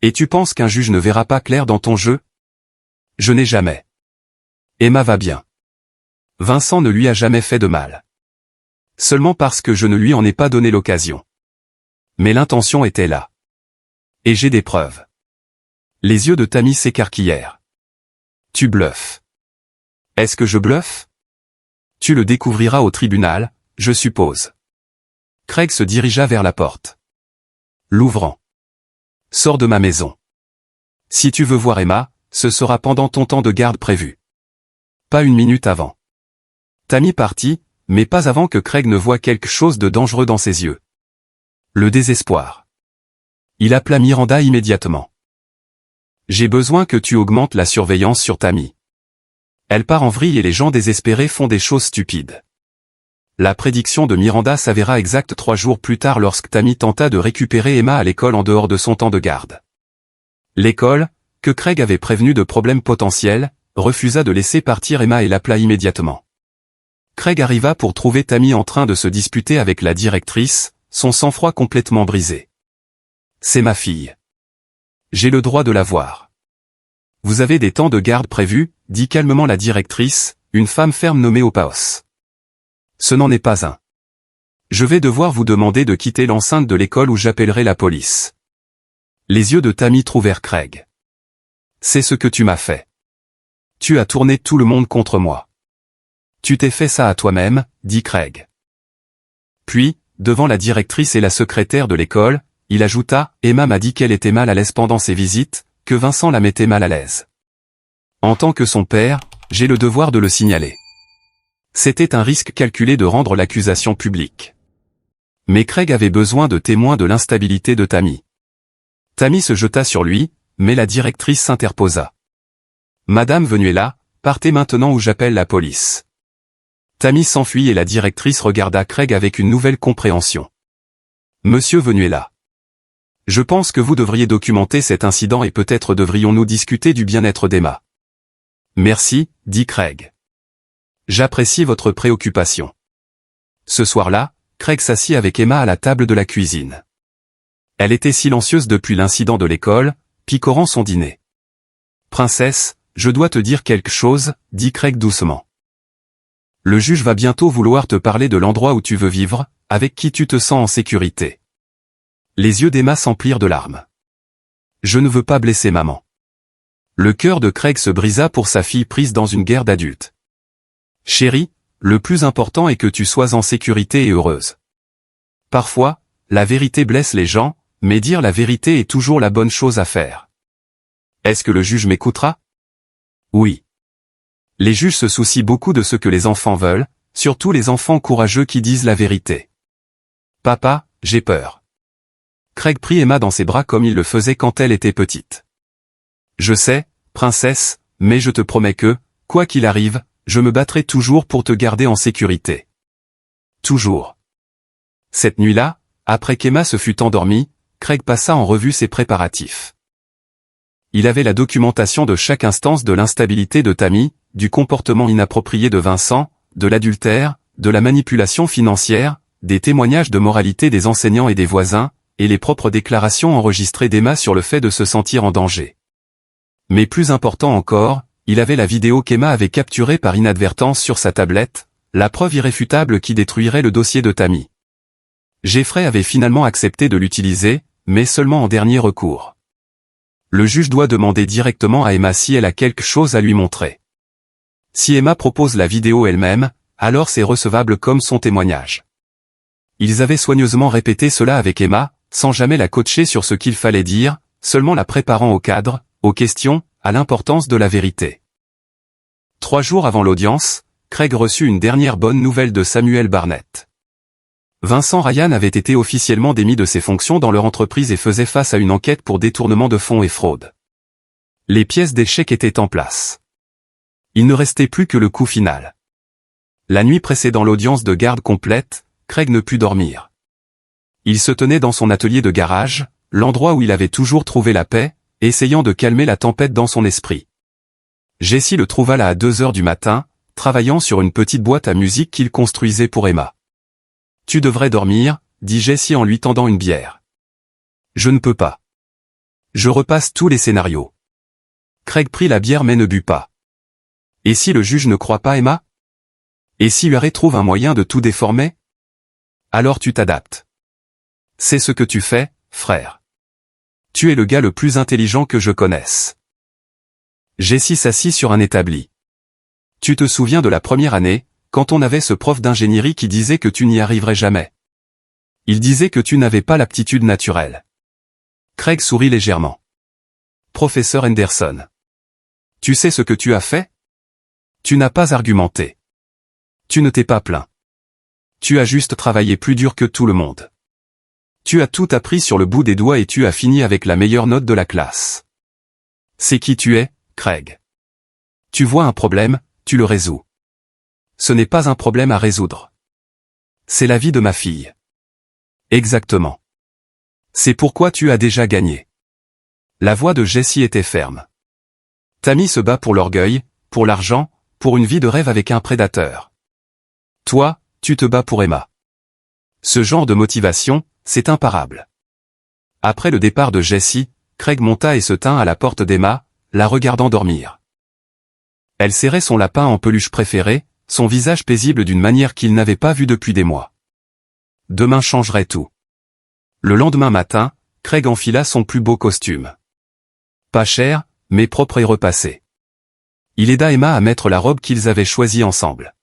Et tu penses qu'un juge ne verra pas clair dans ton jeu? Je n'ai jamais. Emma va bien. Vincent ne lui a jamais fait de mal. Seulement parce que je ne lui en ai pas donné l'occasion. Mais l'intention était là. Et j'ai des preuves. Les yeux de Tammy s'écarquillèrent. Tu bluffes. Est-ce que je bluffe? Tu le découvriras au tribunal, je suppose. Craig se dirigea vers la porte. L'ouvrant. Sors de ma maison. Si tu veux voir Emma, ce sera pendant ton temps de garde prévu. Pas une minute avant. Tammy partit, mais pas avant que Craig ne voie quelque chose de dangereux dans ses yeux. Le désespoir. Il appela Miranda immédiatement. J'ai besoin que tu augmentes la surveillance sur Tammy. Elle part en vrille et les gens désespérés font des choses stupides. La prédiction de Miranda s'avéra exacte 3 jours plus tard lorsque Tammy tenta de récupérer Emma à l'école en dehors de son temps de garde. L'école, que Craig avait prévenu de problèmes potentiels, refusa de laisser partir Emma et l'appela immédiatement. Craig arriva pour trouver Tammy en train de se disputer avec la directrice, son sang-froid complètement brisé. C'est ma fille. J'ai le droit de la voir. Vous avez des temps de garde prévus, dit calmement la directrice, une femme ferme nommée Opaos. Ce n'en est pas un. Je vais devoir vous demander de quitter l'enceinte de l'école ou j'appellerai la police. Les yeux de Tammy trouvèrent Craig. C'est ce que tu m'as fait. Tu as tourné tout le monde contre moi. Tu t'es fait ça à toi-même, dit Craig. Puis, devant la directrice et la secrétaire de l'école, il ajouta, Emma m'a dit qu'elle était mal à l'aise pendant ses visites, que Vincent la mettait mal à l'aise. En tant que son père, j'ai le devoir de le signaler. C'était un risque calculé de rendre l'accusation publique. Mais Craig avait besoin de témoins de l'instabilité de Tammy. Tammy se jeta sur lui, mais la directrice s'interposa. Madame Venuela, partez maintenant ou j'appelle la police. Tammy s'enfuit et la directrice regarda Craig avec une nouvelle compréhension. Monsieur Venuela. Je pense que vous devriez documenter cet incident et peut-être devrions-nous discuter du bien-être d'Emma. Merci, dit Craig. J'apprécie votre préoccupation. Ce soir-là, Craig s'assit avec Emma à la table de la cuisine. Elle était silencieuse depuis l'incident de l'école, picorant son dîner. Princesse, je dois te dire quelque chose, dit Craig doucement. Le juge va bientôt vouloir te parler de l'endroit où tu veux vivre, avec qui tu te sens en sécurité. Les yeux d'Emma s'emplirent de larmes. Je ne veux pas blesser maman. Le cœur de Craig se brisa pour sa fille prise dans une guerre d'adultes. Chérie, le plus important est que tu sois en sécurité et heureuse. Parfois, la vérité blesse les gens, mais dire la vérité est toujours la bonne chose à faire. Est-ce que le juge m'écoutera? Oui. Les juges se soucient beaucoup de ce que les enfants veulent, surtout les enfants courageux qui disent la vérité. Papa, j'ai peur. Craig prit Emma dans ses bras comme il le faisait quand elle était petite. Je sais, princesse, mais je te promets que, quoi qu'il arrive, je me battrai toujours pour te garder en sécurité. Toujours. Cette nuit-là, après qu'Emma se fût endormie, Craig passa en revue ses préparatifs. Il avait la documentation de chaque instance de l'instabilité de Tammy, du comportement inapproprié de Vincent, de l'adultère, de la manipulation financière, des témoignages de moralité des enseignants et des voisins, et les propres déclarations enregistrées d'Emma sur le fait de se sentir en danger. Mais plus important encore, il avait la vidéo qu'Emma avait capturée par inadvertance sur sa tablette, la preuve irréfutable qui détruirait le dossier de Tammy. Jeffrey avait finalement accepté de l'utiliser, mais seulement en dernier recours. Le juge doit demander directement à Emma si elle a quelque chose à lui montrer. Si Emma propose la vidéo elle-même, alors c'est recevable comme son témoignage. Ils avaient soigneusement répété cela avec Emma, sans jamais la coacher sur ce qu'il fallait dire, seulement la préparant au cadre, aux questions, à l'importance de la vérité. 3 jours avant l'audience, Craig reçut une dernière bonne nouvelle de Samuel Barnett. Vincent Ryan avait été officiellement démis de ses fonctions dans leur entreprise et faisait face à une enquête pour détournement de fonds et fraude. Les pièces d'échecs étaient en place. Il ne restait plus que le coup final. La nuit précédant l'audience de garde complète, Craig ne put dormir. Il se tenait dans son atelier de garage, l'endroit où il avait toujours trouvé la paix, essayant de calmer la tempête dans son esprit. Jessie le trouva là à 2 heures du matin, travaillant sur une petite boîte à musique qu'il construisait pour Emma. « Tu devrais dormir, » dit Jessie en lui tendant une bière. « Je ne peux pas. Je repasse tous les scénarios. » Craig prit la bière mais ne but pas. « Et si le juge ne croit pas Emma? Et si Huaré trouve un moyen de tout déformer? Alors tu t'adaptes. C'est ce que tu fais, frère. Tu es le gars le plus intelligent que je connaisse. » Jessie s'assit sur un établi. « Tu te souviens de la première année, quand on avait ce prof d'ingénierie qui disait que tu n'y arriverais jamais? Il disait que tu n'avais pas l'aptitude naturelle. » Craig sourit légèrement. « Professeur Henderson. Tu sais ce que tu as fait? Tu n'as pas argumenté. Tu ne t'es pas plaint. Tu as juste travaillé plus dur que tout le monde. Tu as tout appris sur le bout des doigts et tu as fini avec la meilleure note de la classe. C'est qui tu es, Craig. Tu vois un problème, tu le résous. Ce n'est pas un problème à résoudre. C'est la vie de ma fille. Exactement. C'est pourquoi tu as déjà gagné. » La voix de Jessie était ferme. Tammy se bat pour l'orgueil, pour l'argent, pour une vie de rêve avec un prédateur. Toi, tu te bats pour Emma. Ce genre de motivation, c'est imparable. Après le départ de Jessie, Craig monta et se tint à la porte d'Emma, la regardant dormir. Elle serrait son lapin en peluche préféré, son visage paisible d'une manière qu'il n'avait pas vue depuis des mois. Demain changerait tout. Le lendemain matin, Craig enfila son plus beau costume. Pas cher, mais propre et repassé. Il aida Emma à mettre la robe qu'ils avaient choisie ensemble.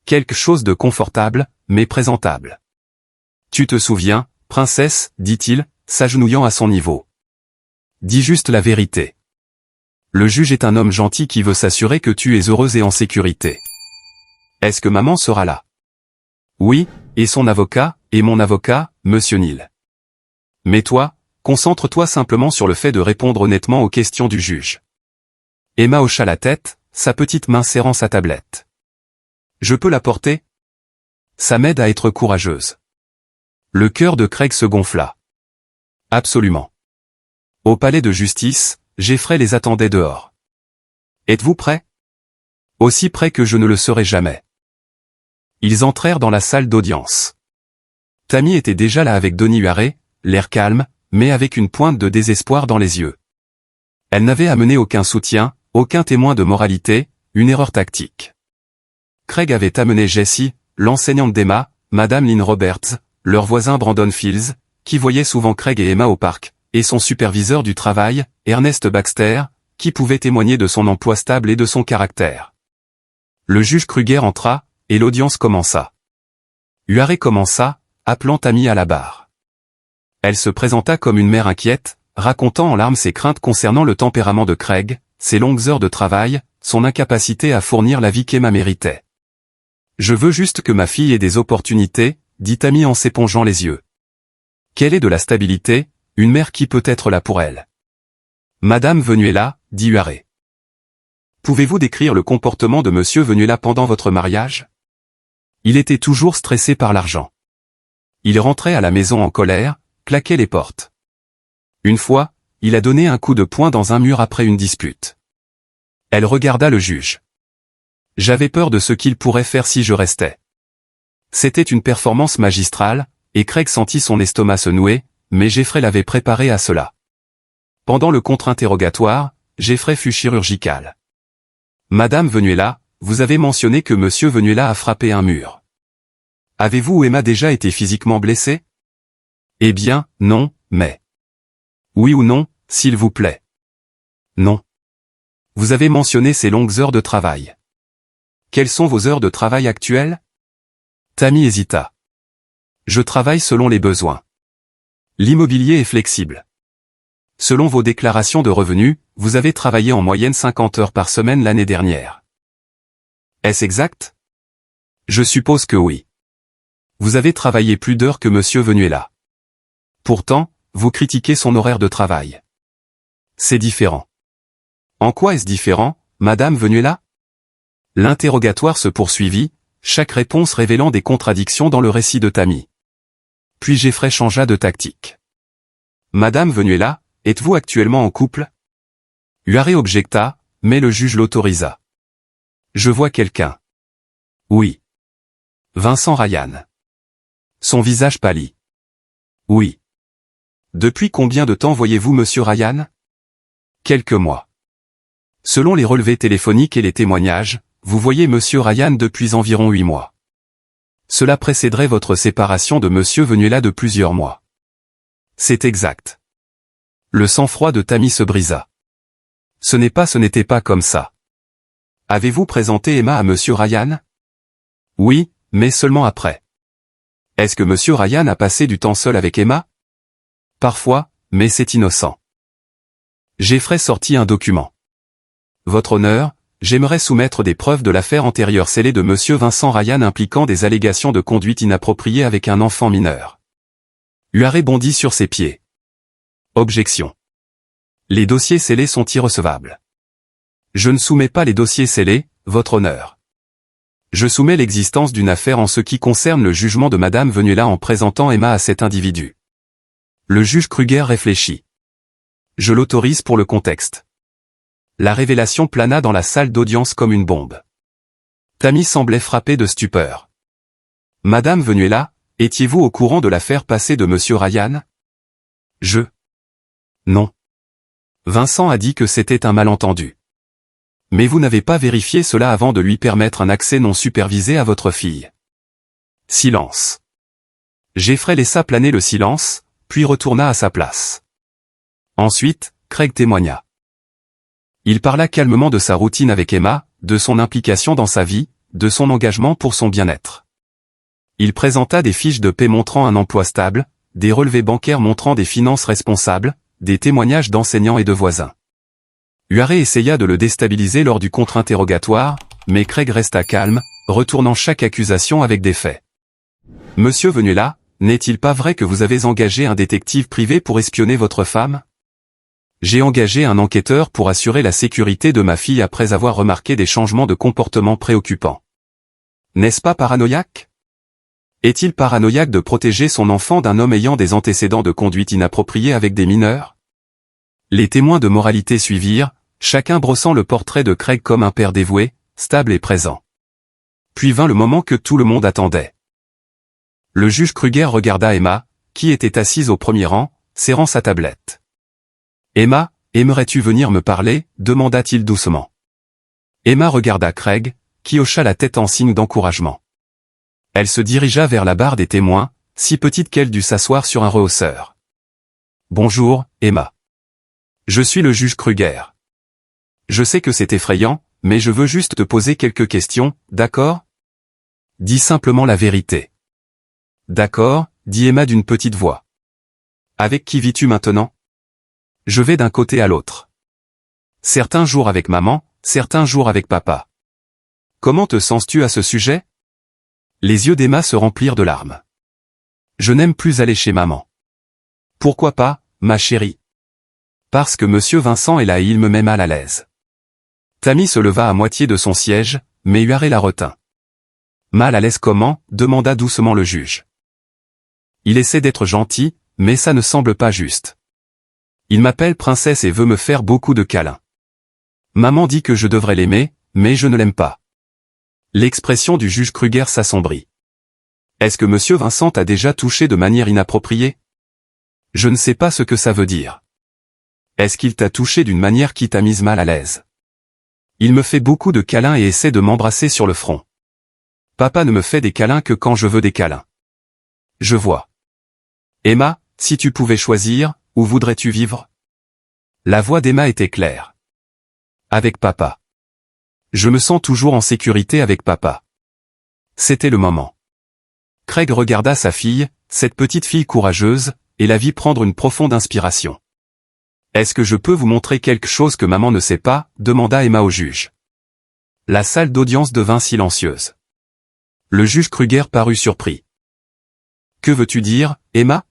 Quelque chose de confortable, mais présentable. « Tu te souviens, princesse, dit-il, s'agenouillant à son niveau. Dis juste la vérité. Le juge est un homme gentil qui veut s'assurer que tu es heureuse et en sécurité. Est-ce que maman sera là? Oui, et son avocat, et mon avocat, monsieur Neal. Mais toi, concentre-toi simplement sur le fait de répondre honnêtement aux questions du juge. Emma hocha la tête, sa petite main serrant sa tablette. Je peux la porter? Ça m'aide à être courageuse. Le cœur de Craig se gonfla. Absolument. Au palais de justice, Jeffrey les attendait dehors. Êtes-vous prêts? Aussi prêts que je ne le serai jamais. Ils entrèrent dans la salle d'audience. Tammy était déjà là avec Donnie Huaré, l'air calme, mais avec une pointe de désespoir dans les yeux. Elle n'avait amené aucun soutien, aucun témoin de moralité, une erreur tactique. Craig avait amené Jessie, l'enseignante d'Emma, Madame Lynn Roberts, leur voisin Brandon Fields, qui voyait souvent Craig et Emma au parc, et son superviseur du travail, Ernest Baxter, qui pouvait témoigner de son emploi stable et de son caractère. Le juge Kruger entra, et l'audience commença. Huaré commença, appelant Tammy à la barre. Elle se présenta comme une mère inquiète, racontant en larmes ses craintes concernant le tempérament de Craig, ses longues heures de travail, son incapacité à fournir la vie qu'Emma méritait. « Je veux juste que ma fille ait des opportunités, » dit Tammy en s'épongeant les yeux. « Quelle est de la stabilité, une mère qui peut être là pour elle. » Madame Venuela, dit Huaré. Pouvez-vous décrire le comportement de Monsieur Venuela pendant votre mariage? Il était toujours stressé par l'argent. Il rentrait à la maison en colère, claquait les portes. Une fois, il a donné un coup de poing dans un mur après une dispute. Elle regarda le juge. J'avais peur de ce qu'il pourrait faire si je restais. C'était une performance magistrale, et Craig sentit son estomac se nouer, mais Jeffrey l'avait préparé à cela. Pendant le contre-interrogatoire, Jeffrey fut chirurgical. Madame Venuela, vous avez mentionné que Monsieur Venuela a frappé un mur. Avez-vous ou Emma déjà été physiquement blessés? Eh bien, non, mais... Oui ou non, s'il vous plaît. Non. Vous avez mentionné ces longues heures de travail. Quelles sont vos heures de travail actuelles? Tammy hésita. Je travaille selon les besoins. L'immobilier est flexible. Selon vos déclarations de revenus, vous avez travaillé en moyenne 50 heures par semaine l'année dernière. Est-ce exact? Je suppose que oui. Vous avez travaillé plus d'heures que Monsieur Venuela. Pourtant, vous critiquez son horaire de travail. C'est différent. En quoi est-ce différent, Madame Venuela? L'interrogatoire se poursuivit, chaque réponse révélant des contradictions dans le récit de Tammy. Puis Jeffrey changea de tactique. Madame Venuela, êtes-vous actuellement en couple? Huaré objecta, mais le juge l'autorisa. Je vois quelqu'un. Oui. Vincent Ryan. Son visage pâlit. Oui. Depuis combien de temps voyez-vous Monsieur Ryan? Quelques mois. Selon les relevés téléphoniques et les témoignages, vous voyez Monsieur Ryan depuis environ 8 mois. Cela précéderait votre séparation de Monsieur Venuela de plusieurs mois. C'est exact. Le sang-froid de Tammy se brisa. Ce n'était pas comme ça. Avez-vous présenté Emma à Monsieur Ryan? Oui, mais seulement après. Est-ce que Monsieur Ryan a passé du temps seul avec Emma? Parfois, mais c'est innocent. Jeffrey sortit un document. Votre honneur, j'aimerais soumettre des preuves de l'affaire antérieure scellée de Monsieur Vincent Ryan impliquant des allégations de conduite inappropriée avec un enfant mineur. Huaré bondit sur ses pieds. Objection. Les dossiers scellés sont irrecevables. Je ne soumets pas les dossiers scellés, votre honneur. Je soumets l'existence d'une affaire en ce qui concerne le jugement de Madame Venuela en présentant Emma à cet individu. Le juge Kruger réfléchit. Je l'autorise pour le contexte. La révélation plana dans la salle d'audience comme une bombe. Tammy semblait frappée de stupeur. Madame Venuela, étiez-vous au courant de l'affaire passée de Monsieur Ryan? Non. Vincent a dit que c'était un malentendu. Mais vous n'avez pas vérifié cela avant de lui permettre un accès non supervisé à votre fille. Silence. Jeffrey laissa planer le silence, puis retourna à sa place. Ensuite, Craig témoigna. Il parla calmement de sa routine avec Emma, de son implication dans sa vie, de son engagement pour son bien-être. Il présenta des fiches de paie montrant un emploi stable, des relevés bancaires montrant des finances responsables, des témoignages d'enseignants et de voisins. Huaré essaya de le déstabiliser lors du contre-interrogatoire, mais Craig resta calme, retournant chaque accusation avec des faits. Monsieur Venuela, n'est-il pas vrai que vous avez engagé un détective privé pour espionner votre femme? J'ai engagé un enquêteur pour assurer la sécurité de ma fille après avoir remarqué des changements de comportement préoccupants. N'est-ce pas paranoïaque? Est-il paranoïaque de protéger son enfant d'un homme ayant des antécédents de conduite inappropriée avec des mineurs? Les témoins de moralité suivirent, chacun brossant le portrait de Craig comme un père dévoué, stable et présent. Puis vint le moment que tout le monde attendait. Le juge Kruger regarda Emma, qui était assise au premier rang, serrant sa tablette. « Emma, aimerais-tu venir me parler ?» demanda-t-il doucement. Emma regarda Craig, qui hocha la tête en signe d'encouragement. Elle se dirigea vers la barre des témoins, si petite qu'elle dut s'asseoir sur un rehausseur. « Bonjour, Emma. Je suis le juge Kruger. Je sais que c'est effrayant, mais je veux juste te poser quelques questions, d'accord? Dis simplement la vérité. » D'accord, dit Emma d'une petite voix. Avec qui vis-tu maintenant? Je vais d'un côté à l'autre. Certains jours avec maman, certains jours avec papa. Comment te sens-tu à ce sujet? Les yeux d'Emma se remplirent de larmes. Je n'aime plus aller chez maman. Pourquoi pas, ma chérie? Parce que monsieur Vincent est là et il me met mal à l'aise. Tammy se leva à moitié de son siège, mais Huaré la retint. Mal à l'aise comment? Demanda doucement le juge. Il essaie d'être gentil, mais ça ne semble pas juste. Il m'appelle princesse et veut me faire beaucoup de câlins. Maman dit que je devrais l'aimer, mais je ne l'aime pas. L'expression du juge Kruger s'assombrit. Est-ce que monsieur Vincent t'a déjà touché de manière inappropriée? Je ne sais pas ce que ça veut dire. Est-ce qu'il t'a touché d'une manière qui t'a mise mal à l'aise? Il me fait beaucoup de câlins et essaie de m'embrasser sur le front. Papa ne me fait des câlins que quand je veux des câlins. Je vois. Emma, si tu pouvais choisir, où voudrais-tu vivre? La voix d'Emma était claire. Avec papa. Je me sens toujours en sécurité avec papa. C'était le moment. Craig regarda sa fille, cette petite fille courageuse, et la vit prendre une profonde inspiration. Est-ce que je peux vous montrer quelque chose que maman ne sait pas? Demanda Emma au juge. La salle d'audience devint silencieuse. Le juge Kruger parut surpris. Que veux-tu dire, Emma?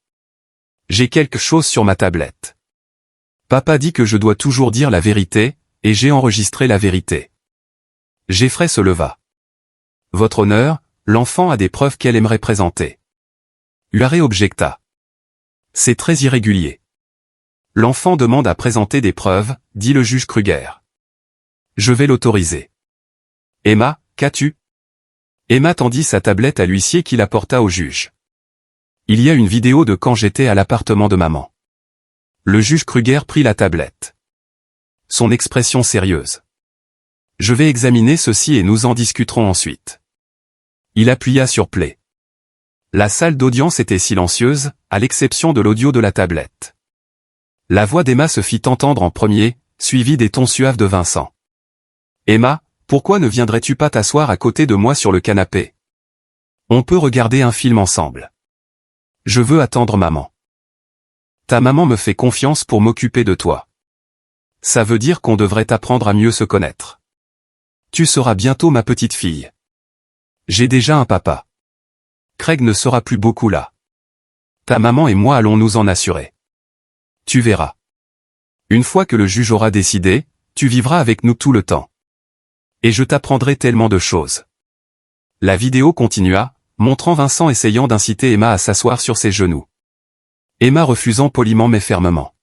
J'ai quelque chose sur ma tablette. Papa dit que je dois toujours dire la vérité, et j'ai enregistré la vérité. Jeffrey se leva. Votre honneur, l'enfant a des preuves qu'elle aimerait présenter. Huaré objecta. C'est très irrégulier. L'enfant demande à présenter des preuves, dit le juge Kruger. Je vais l'autoriser. Emma, qu'as-tu? Emma tendit sa tablette à l'huissier qui la porta au juge. Il y a une vidéo de quand j'étais à l'appartement de maman. Le juge Kruger prit la tablette. Son expression sérieuse. Je vais examiner ceci et nous en discuterons ensuite. Il appuya sur play. La salle d'audience était silencieuse, à l'exception de l'audio de la tablette. La voix d'Emma se fit entendre en premier, suivie des tons suaves de Vincent. Emma, pourquoi ne viendrais-tu pas t'asseoir à côté de moi sur le canapé? On peut regarder un film ensemble. Je veux attendre maman. Ta maman me fait confiance pour m'occuper de toi. Ça veut dire qu'on devrait apprendre à mieux se connaître. Tu seras bientôt ma petite fille. J'ai déjà un papa. Craig ne sera plus beaucoup là. Ta maman et moi allons nous en assurer. Tu verras. Une fois que le juge aura décidé, tu vivras avec nous tout le temps. Et je t'apprendrai tellement de choses. La vidéo continua, montrant Vincent essayant d'inciter Emma à s'asseoir sur ses genoux. Emma refusant poliment mais fermement.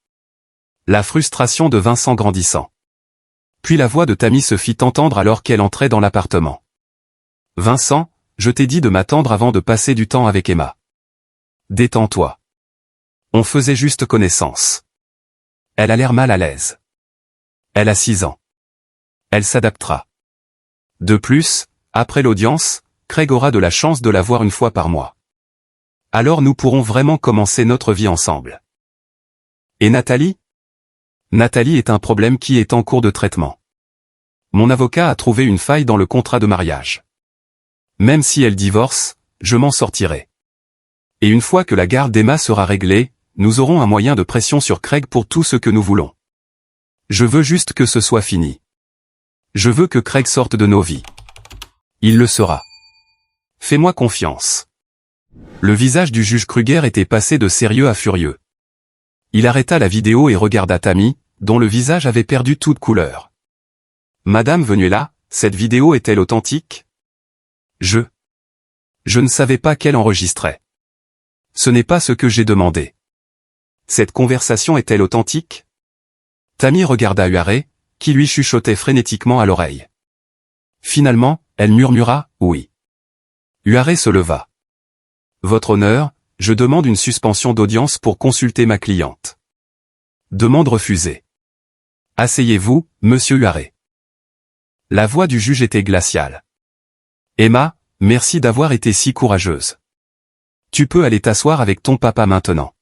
La frustration de Vincent grandissant. Puis la voix de Tammy se fit entendre alors qu'elle entrait dans l'appartement. Vincent, je t'ai dit de m'attendre avant de passer du temps avec Emma. Détends-toi. On faisait juste connaissance. Elle a l'air mal à l'aise. Elle a 6 ans. Elle s'adaptera. De plus, après l'audience, Craig aura de la chance de la voir une fois par mois. Alors nous pourrons vraiment commencer notre vie ensemble. Et Nathalie? Nathalie est un problème qui est en cours de traitement. Mon avocat a trouvé une faille dans le contrat de mariage. Même si elle divorce, je m'en sortirai. Et une fois que la garde d'Emma sera réglée, nous aurons un moyen de pression sur Craig pour tout ce que nous voulons. Je veux juste que ce soit fini. Je veux que Craig sorte de nos vies. Il le sera. Fais-moi confiance. Le visage du juge Kruger était passé de sérieux à furieux. Il arrêta la vidéo et regarda Tammy, dont le visage avait perdu toute couleur. Madame Venuela, cette vidéo est-elle authentique? Je ne savais pas qu'elle enregistrait. Ce n'est pas ce que j'ai demandé. Cette conversation est-elle authentique? Tammy regarda Huaré, qui lui chuchotait frénétiquement à l'oreille. Finalement, elle murmura « oui ». Huaré se leva. « Votre honneur, je demande une suspension d'audience pour consulter ma cliente. » Demande refusée. « Asseyez-vous, monsieur Huaré. » La voix du juge était glaciale. « Emma, merci d'avoir été si courageuse. Tu peux aller t'asseoir avec ton papa maintenant. »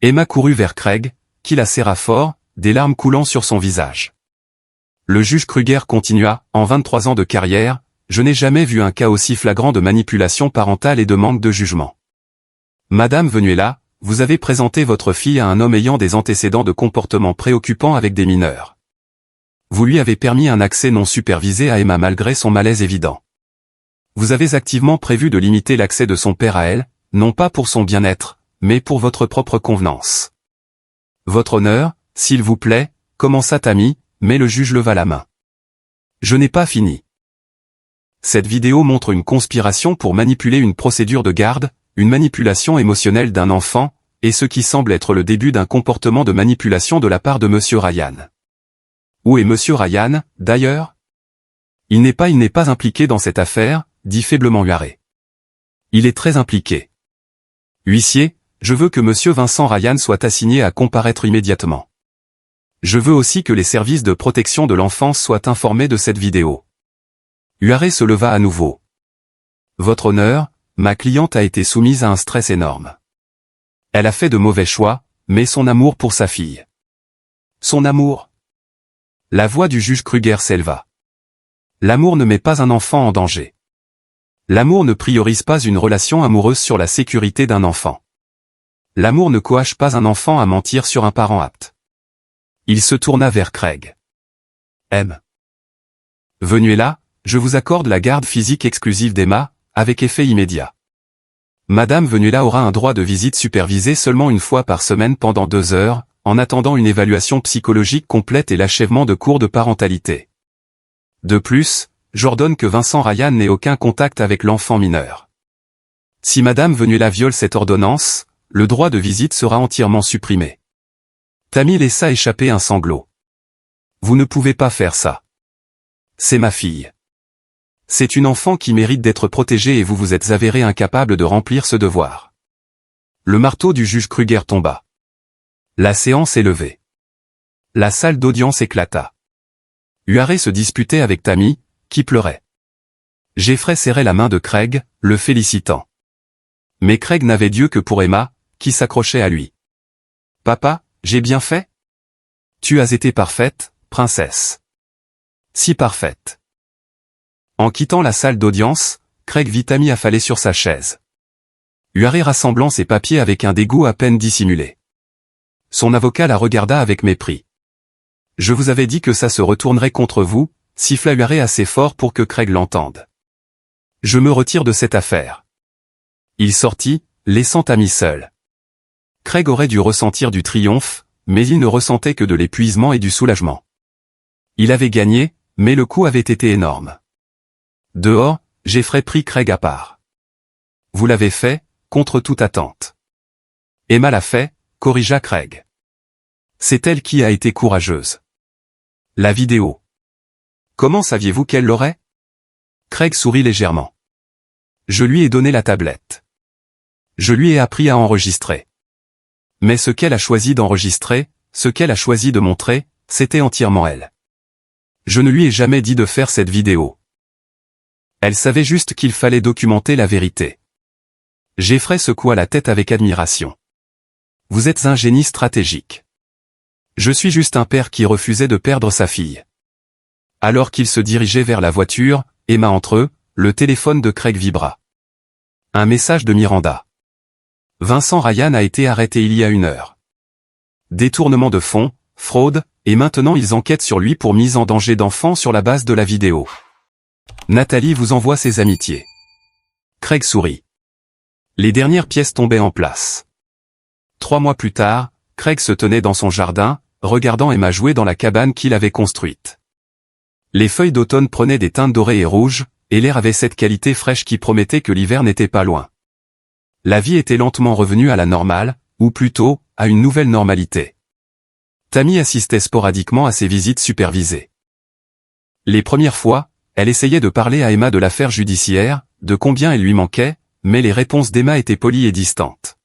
Emma courut vers Craig, qui la serra fort, des larmes coulant sur son visage. Le juge Kruger continua, en 23 ans de carrière, je n'ai jamais vu un cas aussi flagrant de manipulation parentale et de manque de jugement. Madame Venuela, vous avez présenté votre fille à un homme ayant des antécédents de comportement préoccupants avec des mineurs. Vous lui avez permis un accès non supervisé à Emma malgré son malaise évident. Vous avez activement prévu de limiter l'accès de son père à elle, non pas pour son bien-être, mais pour votre propre convenance. Votre honneur, s'il vous plaît, commença Tammy, mais le juge leva la main. Je n'ai pas fini. Cette vidéo montre une conspiration pour manipuler une procédure de garde, une manipulation émotionnelle d'un enfant, et ce qui semble être le début d'un comportement de manipulation de la part de Monsieur Ryan. Où est Monsieur Ryan, d'ailleurs? Il n'est pas impliqué dans cette affaire, dit faiblement Huaré. Il est très impliqué. Huissier, je veux que Monsieur Vincent Ryan soit assigné à comparaître immédiatement. Je veux aussi que les services de protection de l'enfance soient informés de cette vidéo. Huaré se leva à nouveau. Votre honneur, ma cliente a été soumise à un stress énorme. Elle a fait de mauvais choix, mais son amour pour sa fille. Son amour. La voix du juge Kruger s'éleva. L'amour ne met pas un enfant en danger. L'amour ne priorise pas une relation amoureuse sur la sécurité d'un enfant. L'amour ne coache pas un enfant à mentir sur un parent apte. Il se tourna vers Craig. M. Venuela, je vous accorde la garde physique exclusive d'Emma, avec effet immédiat. Madame Venuela aura un droit de visite supervisée seulement une fois par semaine pendant 2 heures, en attendant une évaluation psychologique complète et l'achèvement de cours de parentalité. De plus, j'ordonne que Vincent Ryan n'ait aucun contact avec l'enfant mineur. Si Madame Venuela viole cette ordonnance, le droit de visite sera entièrement supprimé. Tammy laissa échapper un sanglot. Vous ne pouvez pas faire ça. C'est ma fille. C'est une enfant qui mérite d'être protégée et vous vous êtes avéré incapable de remplir ce devoir. Le marteau du juge Kruger tomba. La séance est levée. La salle d'audience éclata. Huaré se disputait avec Tammy, qui pleurait. Jeffrey serrait la main de Craig, le félicitant. Mais Craig n'avait Dieu que pour Emma, qui s'accrochait à lui. Papa, j'ai bien fait? Tu as été parfaite, princesse. Si parfaite. En quittant la salle d'audience, Craig vit Tammy affalée sur sa chaise. Huaré rassemblant ses papiers avec un dégoût à peine dissimulé. Son avocat la regarda avec mépris. Je vous avais dit que ça se retournerait contre vous, siffla Huaré assez fort pour que Craig l'entende. Je me retire de cette affaire. Il sortit, laissant Tammy seule. Craig aurait dû ressentir du triomphe, mais il ne ressentait que de l'épuisement et du soulagement. Il avait gagné, mais le coup avait été énorme. Dehors, Jeffrey prit Craig à part. Vous l'avez fait, contre toute attente. Emma l'a fait, corrigea Craig. C'est elle qui a été courageuse. La vidéo. Comment saviez-vous qu'elle l'aurait? Craig sourit légèrement. Je lui ai donné la tablette. Je lui ai appris à enregistrer. Mais ce qu'elle a choisi d'enregistrer, ce qu'elle a choisi de montrer, c'était entièrement elle. Je ne lui ai jamais dit de faire cette vidéo. Elle savait juste qu'il fallait documenter la vérité. Jeffrey secoua la tête avec admiration. Vous êtes un génie stratégique. Je suis juste un père qui refusait de perdre sa fille. Alors qu'il se dirigeait vers la voiture, Emma entre eux, le téléphone de Craig vibra. Un message de Miranda. Vincent Ryan a été arrêté il y a 1 heure. Détournement de fonds, fraude, et maintenant ils enquêtent sur lui pour mise en danger d'enfant sur la base de la vidéo. Nathalie vous envoie ses amitiés. Craig sourit. Les dernières pièces tombaient en place. 3 mois plus tard, Craig se tenait dans son jardin, regardant Emma jouer dans la cabane qu'il avait construite. Les feuilles d'automne prenaient des teintes dorées et rouges, et l'air avait cette qualité fraîche qui promettait que l'hiver n'était pas loin. La vie était lentement revenue à la normale, ou plutôt, à une nouvelle normalité. Tammy assistait sporadiquement à ses visites supervisées. Les premières fois, elle essayait de parler à Emma de l'affaire judiciaire, de combien elle lui manquait, mais les réponses d'Emma étaient polies et distantes.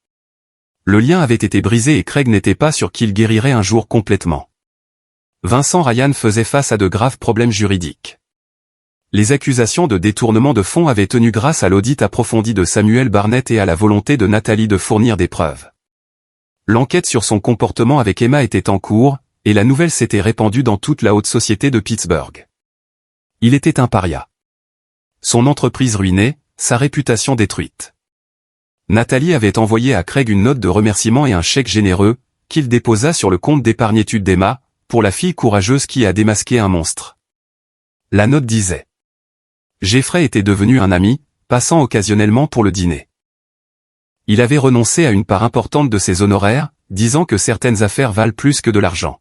Le lien avait été brisé et Craig n'était pas sûr qu'il guérirait un jour complètement. Vincent Ryan faisait face à de graves problèmes juridiques. Les accusations de détournement de fonds avaient tenu grâce à l'audit approfondi de Samuel Barnett et à la volonté de Nathalie de fournir des preuves. L'enquête sur son comportement avec Emma était en cours, et la nouvelle s'était répandue dans toute la haute société de Pittsburgh. Il était un paria. Son entreprise ruinée, sa réputation détruite. Nathalie avait envoyé à Craig une note de remerciement et un chèque généreux, qu'il déposa sur le compte d'épargne-études d'Emma, pour la fille courageuse qui a démasqué un monstre. La note disait: Jeffrey était devenu un ami, passant occasionnellement pour le dîner. Il avait renoncé à une part importante de ses honoraires, disant que certaines affaires valent plus que de l'argent.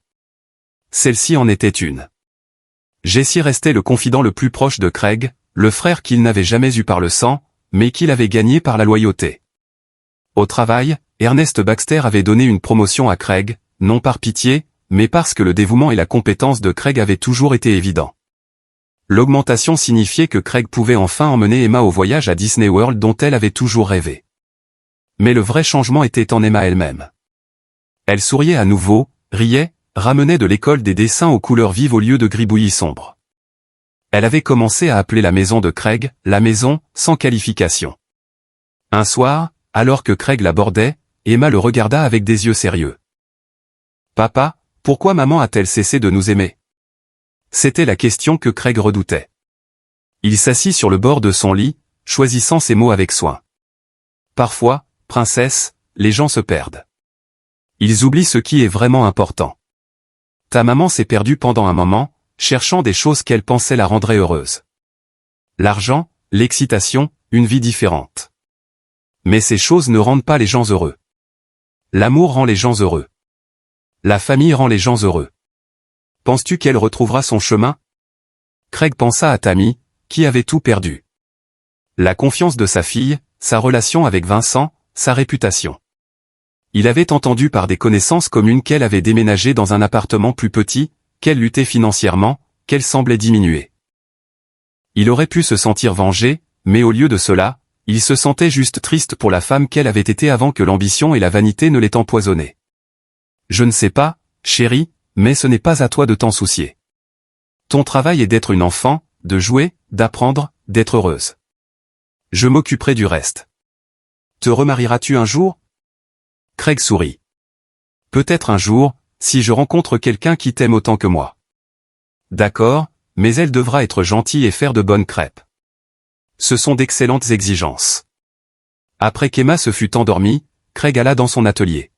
Celle-ci en était une. Jesse restait le confident le plus proche de Craig, le frère qu'il n'avait jamais eu par le sang, mais qu'il avait gagné par la loyauté. Au travail, Ernest Baxter avait donné une promotion à Craig, non par pitié, mais parce que le dévouement et la compétence de Craig avaient toujours été évidents. L'augmentation signifiait que Craig pouvait enfin emmener Emma au voyage à Disney World dont elle avait toujours rêvé. Mais le vrai changement était en Emma elle-même. Elle souriait à nouveau, riait, ramenait de l'école des dessins aux couleurs vives au lieu de gribouillis sombres. Elle avait commencé à appeler la maison de Craig, la maison, sans qualification. Un soir, alors que Craig l'abordait, Emma le regarda avec des yeux sérieux. « Papa, pourquoi maman a-t-elle cessé de nous aimer ?» C'était la question que Craig redoutait. Il s'assit sur le bord de son lit, choisissant ses mots avec soin. Parfois, princesse, les gens se perdent. Ils oublient ce qui est vraiment important. Ta maman s'est perdue pendant un moment, cherchant des choses qu'elle pensait la rendraient heureuse. L'argent, l'excitation, une vie différente. Mais ces choses ne rendent pas les gens heureux. L'amour rend les gens heureux. La famille rend les gens heureux. Penses-tu qu'elle retrouvera son chemin? Craig pensa à Tammy, qui avait tout perdu. La confiance de sa fille, sa relation avec Vincent, sa réputation. Il avait entendu par des connaissances communes qu'elle avait déménagé dans un appartement plus petit, qu'elle luttait financièrement, qu'elle semblait diminuer. Il aurait pu se sentir vengé, mais au lieu de cela, il se sentait juste triste pour la femme qu'elle avait été avant que l'ambition et la vanité ne l'aient empoisonnée. Je ne sais pas, chérie, mais ce n'est pas à toi de t'en soucier. Ton travail est d'être une enfant, de jouer, d'apprendre, d'être heureuse. Je m'occuperai du reste. Te remarieras-tu un jour? Craig sourit. Peut-être un jour, si je rencontre quelqu'un qui t'aime autant que moi. D'accord, mais elle devra être gentille et faire de bonnes crêpes. Ce sont d'excellentes exigences. Après qu'Emma se fut endormie, Craig alla dans son atelier.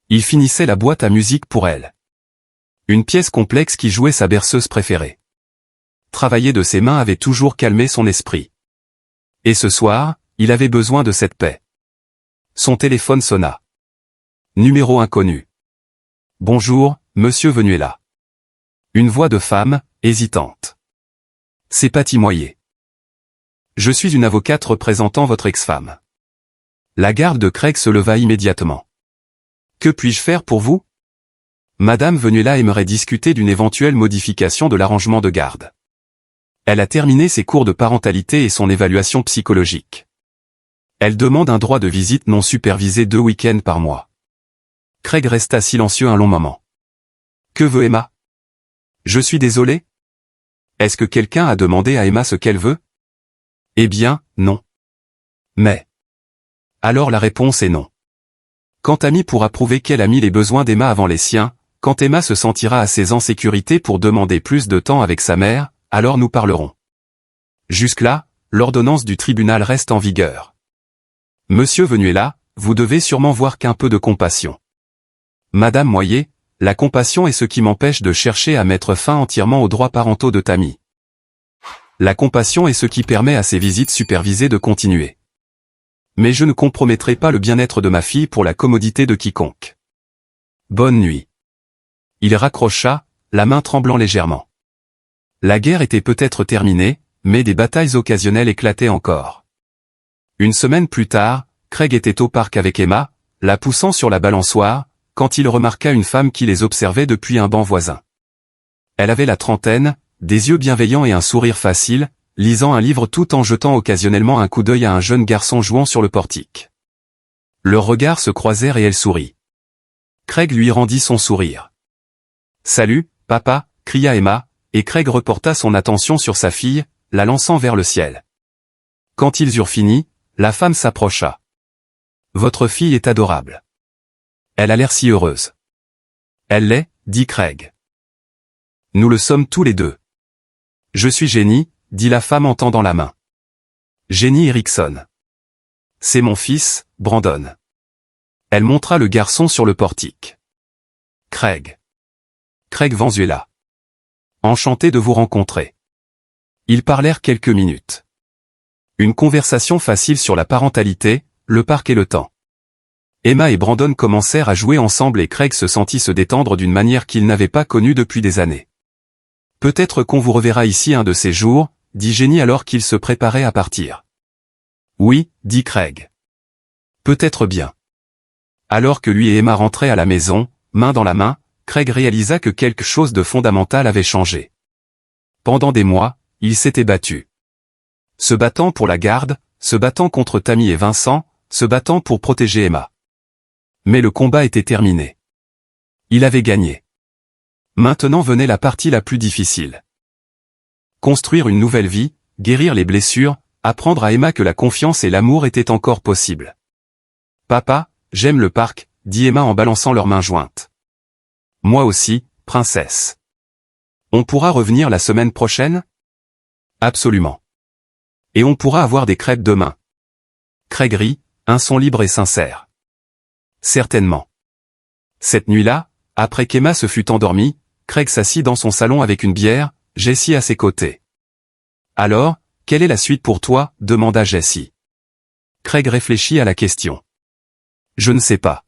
Il finissait la boîte à musique pour elle. Une pièce complexe qui jouait sa berceuse préférée. Travailler de ses mains avait toujours calmé son esprit. Et ce soir, il avait besoin de cette paix. Son téléphone sonna. Numéro inconnu. Bonjour, monsieur Venuela. Une voix de femme, hésitante. C'est Patty Moyer. Je suis une avocate représentant votre ex-femme. La garde de Craig se leva immédiatement. Que puis-je faire pour vous? Madame Venuela aimerait discuter d'une éventuelle modification de l'arrangement de garde. Elle a terminé ses cours de parentalité et son évaluation psychologique. Elle demande un droit de visite non supervisé 2 week-ends par mois. Craig resta silencieux un long moment. Que veut Emma? Je suis désolé. Est-ce que quelqu'un a demandé à Emma ce qu'elle veut? Eh bien, non. Mais. Alors la réponse est non. Quand Tammy pourra prouver qu'elle a mis les besoins d'Emma avant les siens, quand Emma se sentira assez en sécurité pour demander plus de temps avec sa mère, alors nous parlerons. Jusque-là, l'ordonnance du tribunal reste en vigueur. Monsieur Venuela, vous devez sûrement voir qu'un peu de compassion. Madame Moyer, La compassion est ce qui m'empêche de chercher à mettre fin entièrement aux droits parentaux de Tammy. La compassion est ce qui permet à ces visites supervisées de continuer. Mais je ne compromettrai pas le bien-être de ma fille pour la commodité de quiconque. Bonne nuit. Il raccrocha, la main tremblant légèrement. La guerre était peut-être terminée, mais des batailles occasionnelles éclataient encore. Une semaine plus tard, Craig était au parc avec Emma, la poussant sur la balançoire, quand il remarqua une femme qui les observait depuis un banc voisin. Elle avait la trentaine, des yeux bienveillants et un sourire facile, lisant un livre tout en jetant occasionnellement un coup d'œil à un jeune garçon jouant sur le portique. Leurs regards se croisèrent et elle sourit. Craig lui rendit son sourire. « Salut, papa !» cria Emma, et Craig reporta son attention sur sa fille, la lançant vers le ciel. Quand ils eurent fini, la femme s'approcha. « Votre fille est adorable. Elle a l'air si heureuse. »« Elle l'est, » dit Craig. « Nous le sommes tous les deux. »« Je suis Jenny, » dit la femme en tendant la main. « Jenny Erickson. »« C'est mon fils, Brandon. » Elle montra le garçon sur le portique. « Craig. Craig Vanzuela. Enchanté de vous rencontrer. » Ils parlèrent quelques minutes. Une conversation facile sur la parentalité, le parc et le temps. Emma et Brandon commencèrent à jouer ensemble et Craig se sentit se détendre d'une manière qu'il n'avait pas connue depuis des années. « Peut-être qu'on vous reverra ici un de ces jours, » dit Jenny alors qu'il se préparait à partir. « Oui, » dit Craig. « Peut-être bien. » Alors que lui et Emma rentraient à la maison, main dans la main, Craig réalisa que quelque chose de fondamental avait changé. Pendant des mois, il s'était battu. Se battant pour la garde, se battant contre Tammy et Vincent, se battant pour protéger Emma. Mais le combat était terminé. Il avait gagné. Maintenant venait la partie la plus difficile. Construire une nouvelle vie, guérir les blessures, apprendre à Emma que la confiance et l'amour étaient encore possibles. « Papa, j'aime le parc », dit Emma en balançant leurs mains jointes. « Moi aussi, princesse. On pourra revenir la semaine prochaine ? » « Absolument. Et on pourra avoir des crêpes demain. » Craig rit, un son libre et sincère. « Certainement. » Cette nuit-là, après qu'Emma se fût endormie, Craig s'assit dans son salon avec une bière, Jessie à ses côtés. « Alors, quelle est la suite pour toi ?» demanda Jessie. Craig réfléchit à la question. « Je ne sais pas.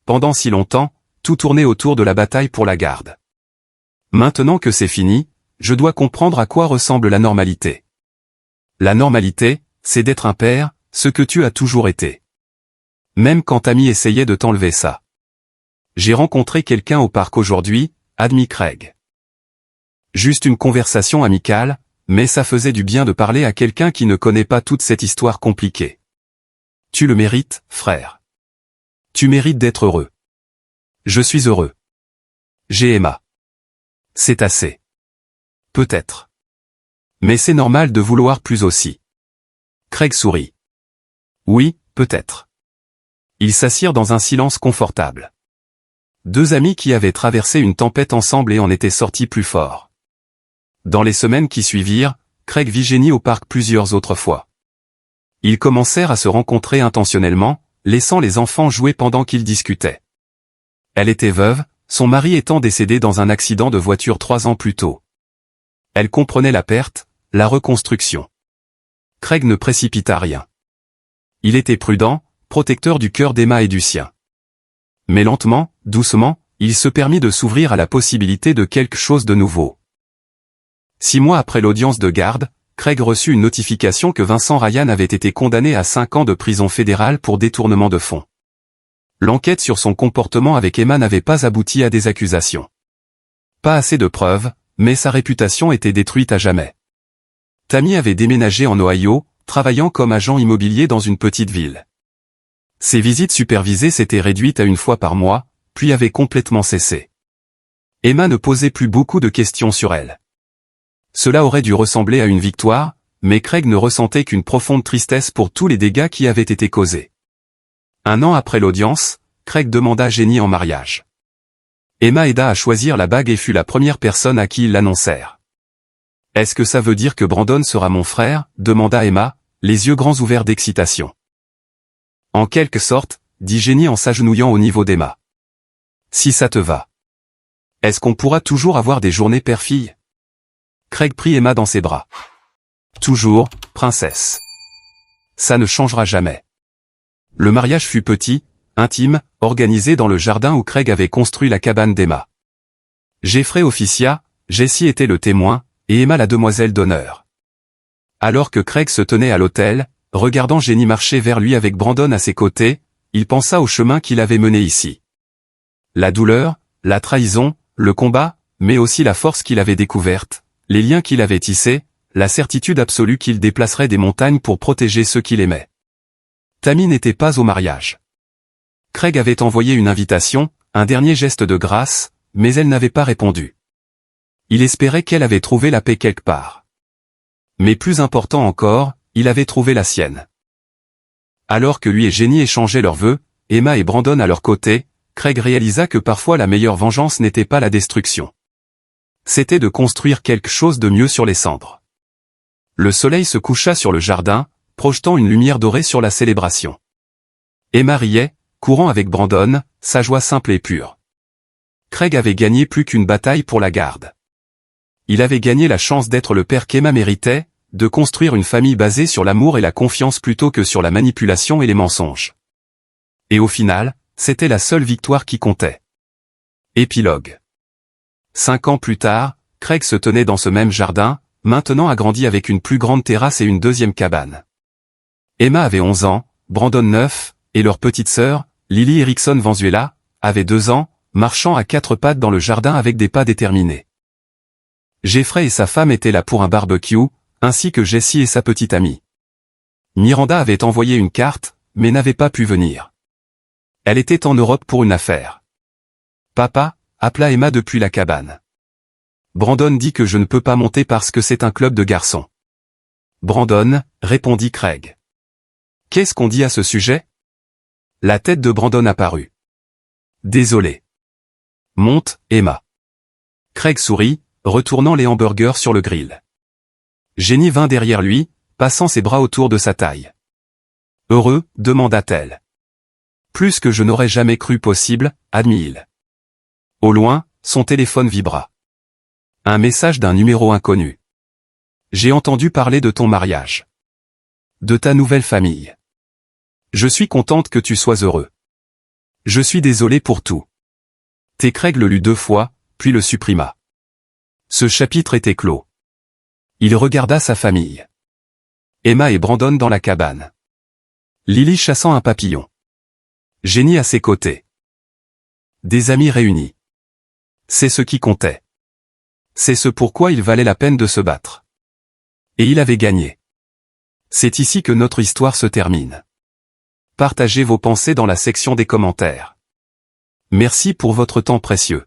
Pendant si longtemps, tout tournait autour de la bataille pour la garde. Maintenant que c'est fini, je dois comprendre à quoi ressemble la normalité. La normalité, c'est d'être un père, ce que tu as toujours été. Même quand Tammy essayait de t'enlever ça. J'ai rencontré quelqu'un au parc aujourd'hui, admit Craig. Juste une conversation amicale, mais ça faisait du bien de parler à quelqu'un qui ne connaît pas toute cette histoire compliquée. Tu le mérites, frère. Tu mérites d'être heureux. Je suis heureux. J'ai Emma. C'est assez. Peut-être. Mais c'est normal de vouloir plus aussi. Craig sourit. Oui, peut-être. Ils s'assirent dans un silence confortable. Deux amis qui avaient traversé une tempête ensemble et en étaient sortis plus forts. Dans les semaines qui suivirent, Craig vit Jenny au parc plusieurs autres fois. Ils commencèrent à se rencontrer intentionnellement, laissant les enfants jouer pendant qu'ils discutaient. Elle était veuve, son mari étant décédé dans un accident de voiture 3 ans plus tôt. Elle comprenait la perte, la reconstruction. Craig ne précipita rien. Il était prudent, protecteur du cœur d'Emma et du sien. Mais lentement, doucement, il se permit de s'ouvrir à la possibilité de quelque chose de nouveau. 6 mois après l'audience de garde, Craig reçut une notification que Vincent Ryan avait été condamné à 5 ans de prison fédérale pour détournement de fonds. L'enquête sur son comportement avec Emma n'avait pas abouti à des accusations. Pas assez de preuves, mais sa réputation était détruite à jamais. Tammy avait déménagé en Ohio, travaillant comme agent immobilier dans une petite ville. Ses visites supervisées s'étaient réduites à 1 fois par mois, puis avaient complètement cessé. Emma ne posait plus beaucoup de questions sur elle. Cela aurait dû ressembler à une victoire, mais Craig ne ressentait qu'une profonde tristesse pour tous les dégâts qui avaient été causés. 1 an après l'audience, Craig demanda Jenny en mariage. Emma aida à choisir la bague et fut la première personne à qui ils l'annoncèrent. « Est-ce que ça veut dire que Brandon sera mon frère ?» demanda Emma, les yeux grands ouverts d'excitation. « En quelque sorte, » dit Jenny en s'agenouillant au niveau d'Emma. « Si ça te va. » Est-ce qu'on pourra toujours avoir des journées père-fille? Craig prit Emma dans ses bras. Toujours, princesse. Ça ne changera jamais. Le mariage fut petit, intime, organisé dans le jardin où Craig avait construit la cabane d'Emma. Jeffrey officia, Jessie était le témoin, et Emma la demoiselle d'honneur. Alors que Craig se tenait à l'autel, regardant Jenny marcher vers lui avec Brandon à ses côtés, il pensa au chemin qu'il avait mené ici. La douleur, la trahison, le combat, mais aussi la force qu'il avait découverte, les liens qu'il avait tissés, la certitude absolue qu'il déplacerait des montagnes pour protéger ceux qu'il aimait. Tammy n'était pas au mariage. Craig avait envoyé une invitation, un dernier geste de grâce, mais elle n'avait pas répondu. Il espérait qu'elle avait trouvé la paix quelque part. Mais plus important encore, il avait trouvé la sienne. Alors que lui et Jenny échangeaient leurs vœux, Emma et Brandon à leur côté, Craig réalisa que parfois la meilleure vengeance n'était pas la destruction. C'était de construire quelque chose de mieux sur les cendres. Le soleil se coucha sur le jardin, projetant une lumière dorée sur la célébration. Emma riait, courant avec Brandon, sa joie simple et pure. Craig avait gagné plus qu'une bataille pour la garde. Il avait gagné la chance d'être le père qu'Emma méritait, de construire une famille basée sur l'amour et la confiance plutôt que sur la manipulation et les mensonges. Et au final, c'était la seule victoire qui comptait. Épilogue. 5 ans plus tard, Craig se tenait dans ce même jardin, maintenant agrandi avec une plus grande terrasse et une deuxième cabane. Emma avait 11 ans, Brandon 9, et leur petite sœur, Lily Erickson Vanzuela, avait 2 ans, marchant à 4 pattes dans le jardin avec des pas déterminés. Jeffrey et sa femme étaient là pour un barbecue, ainsi que Jessie et sa petite amie. Miranda avait envoyé une carte, mais n'avait pas pu venir. Elle était en Europe pour une affaire. Papa, appela Emma depuis la cabane. Brandon dit que je ne peux pas monter parce que c'est un club de garçons. Brandon, répondit Craig. Qu'est-ce qu'on dit à ce sujet? La tête de Brandon apparut. Désolé. Monte, Emma. Craig sourit, retournant les hamburgers sur le grill. Jenny vint derrière lui, passant ses bras autour de sa taille. Heureux, demanda-t-elle. Plus que je n'aurais jamais cru possible, admit-il. Au loin, son téléphone vibra. Un message d'un numéro inconnu. J'ai entendu parler de ton mariage. De ta nouvelle famille. Je suis contente que tu sois heureux. Je suis désolé pour tout. Craig le lut 2 fois, puis le supprima. Ce chapitre était clos. Il regarda sa famille. Emma et Brandon dans la cabane. Lily chassant un papillon. Jenny à ses côtés. Des amis réunis. C'est ce qui comptait. C'est ce pourquoi il valait la peine de se battre. Et il avait gagné. C'est ici que notre histoire se termine. Partagez vos pensées dans la section des commentaires. Merci pour votre temps précieux.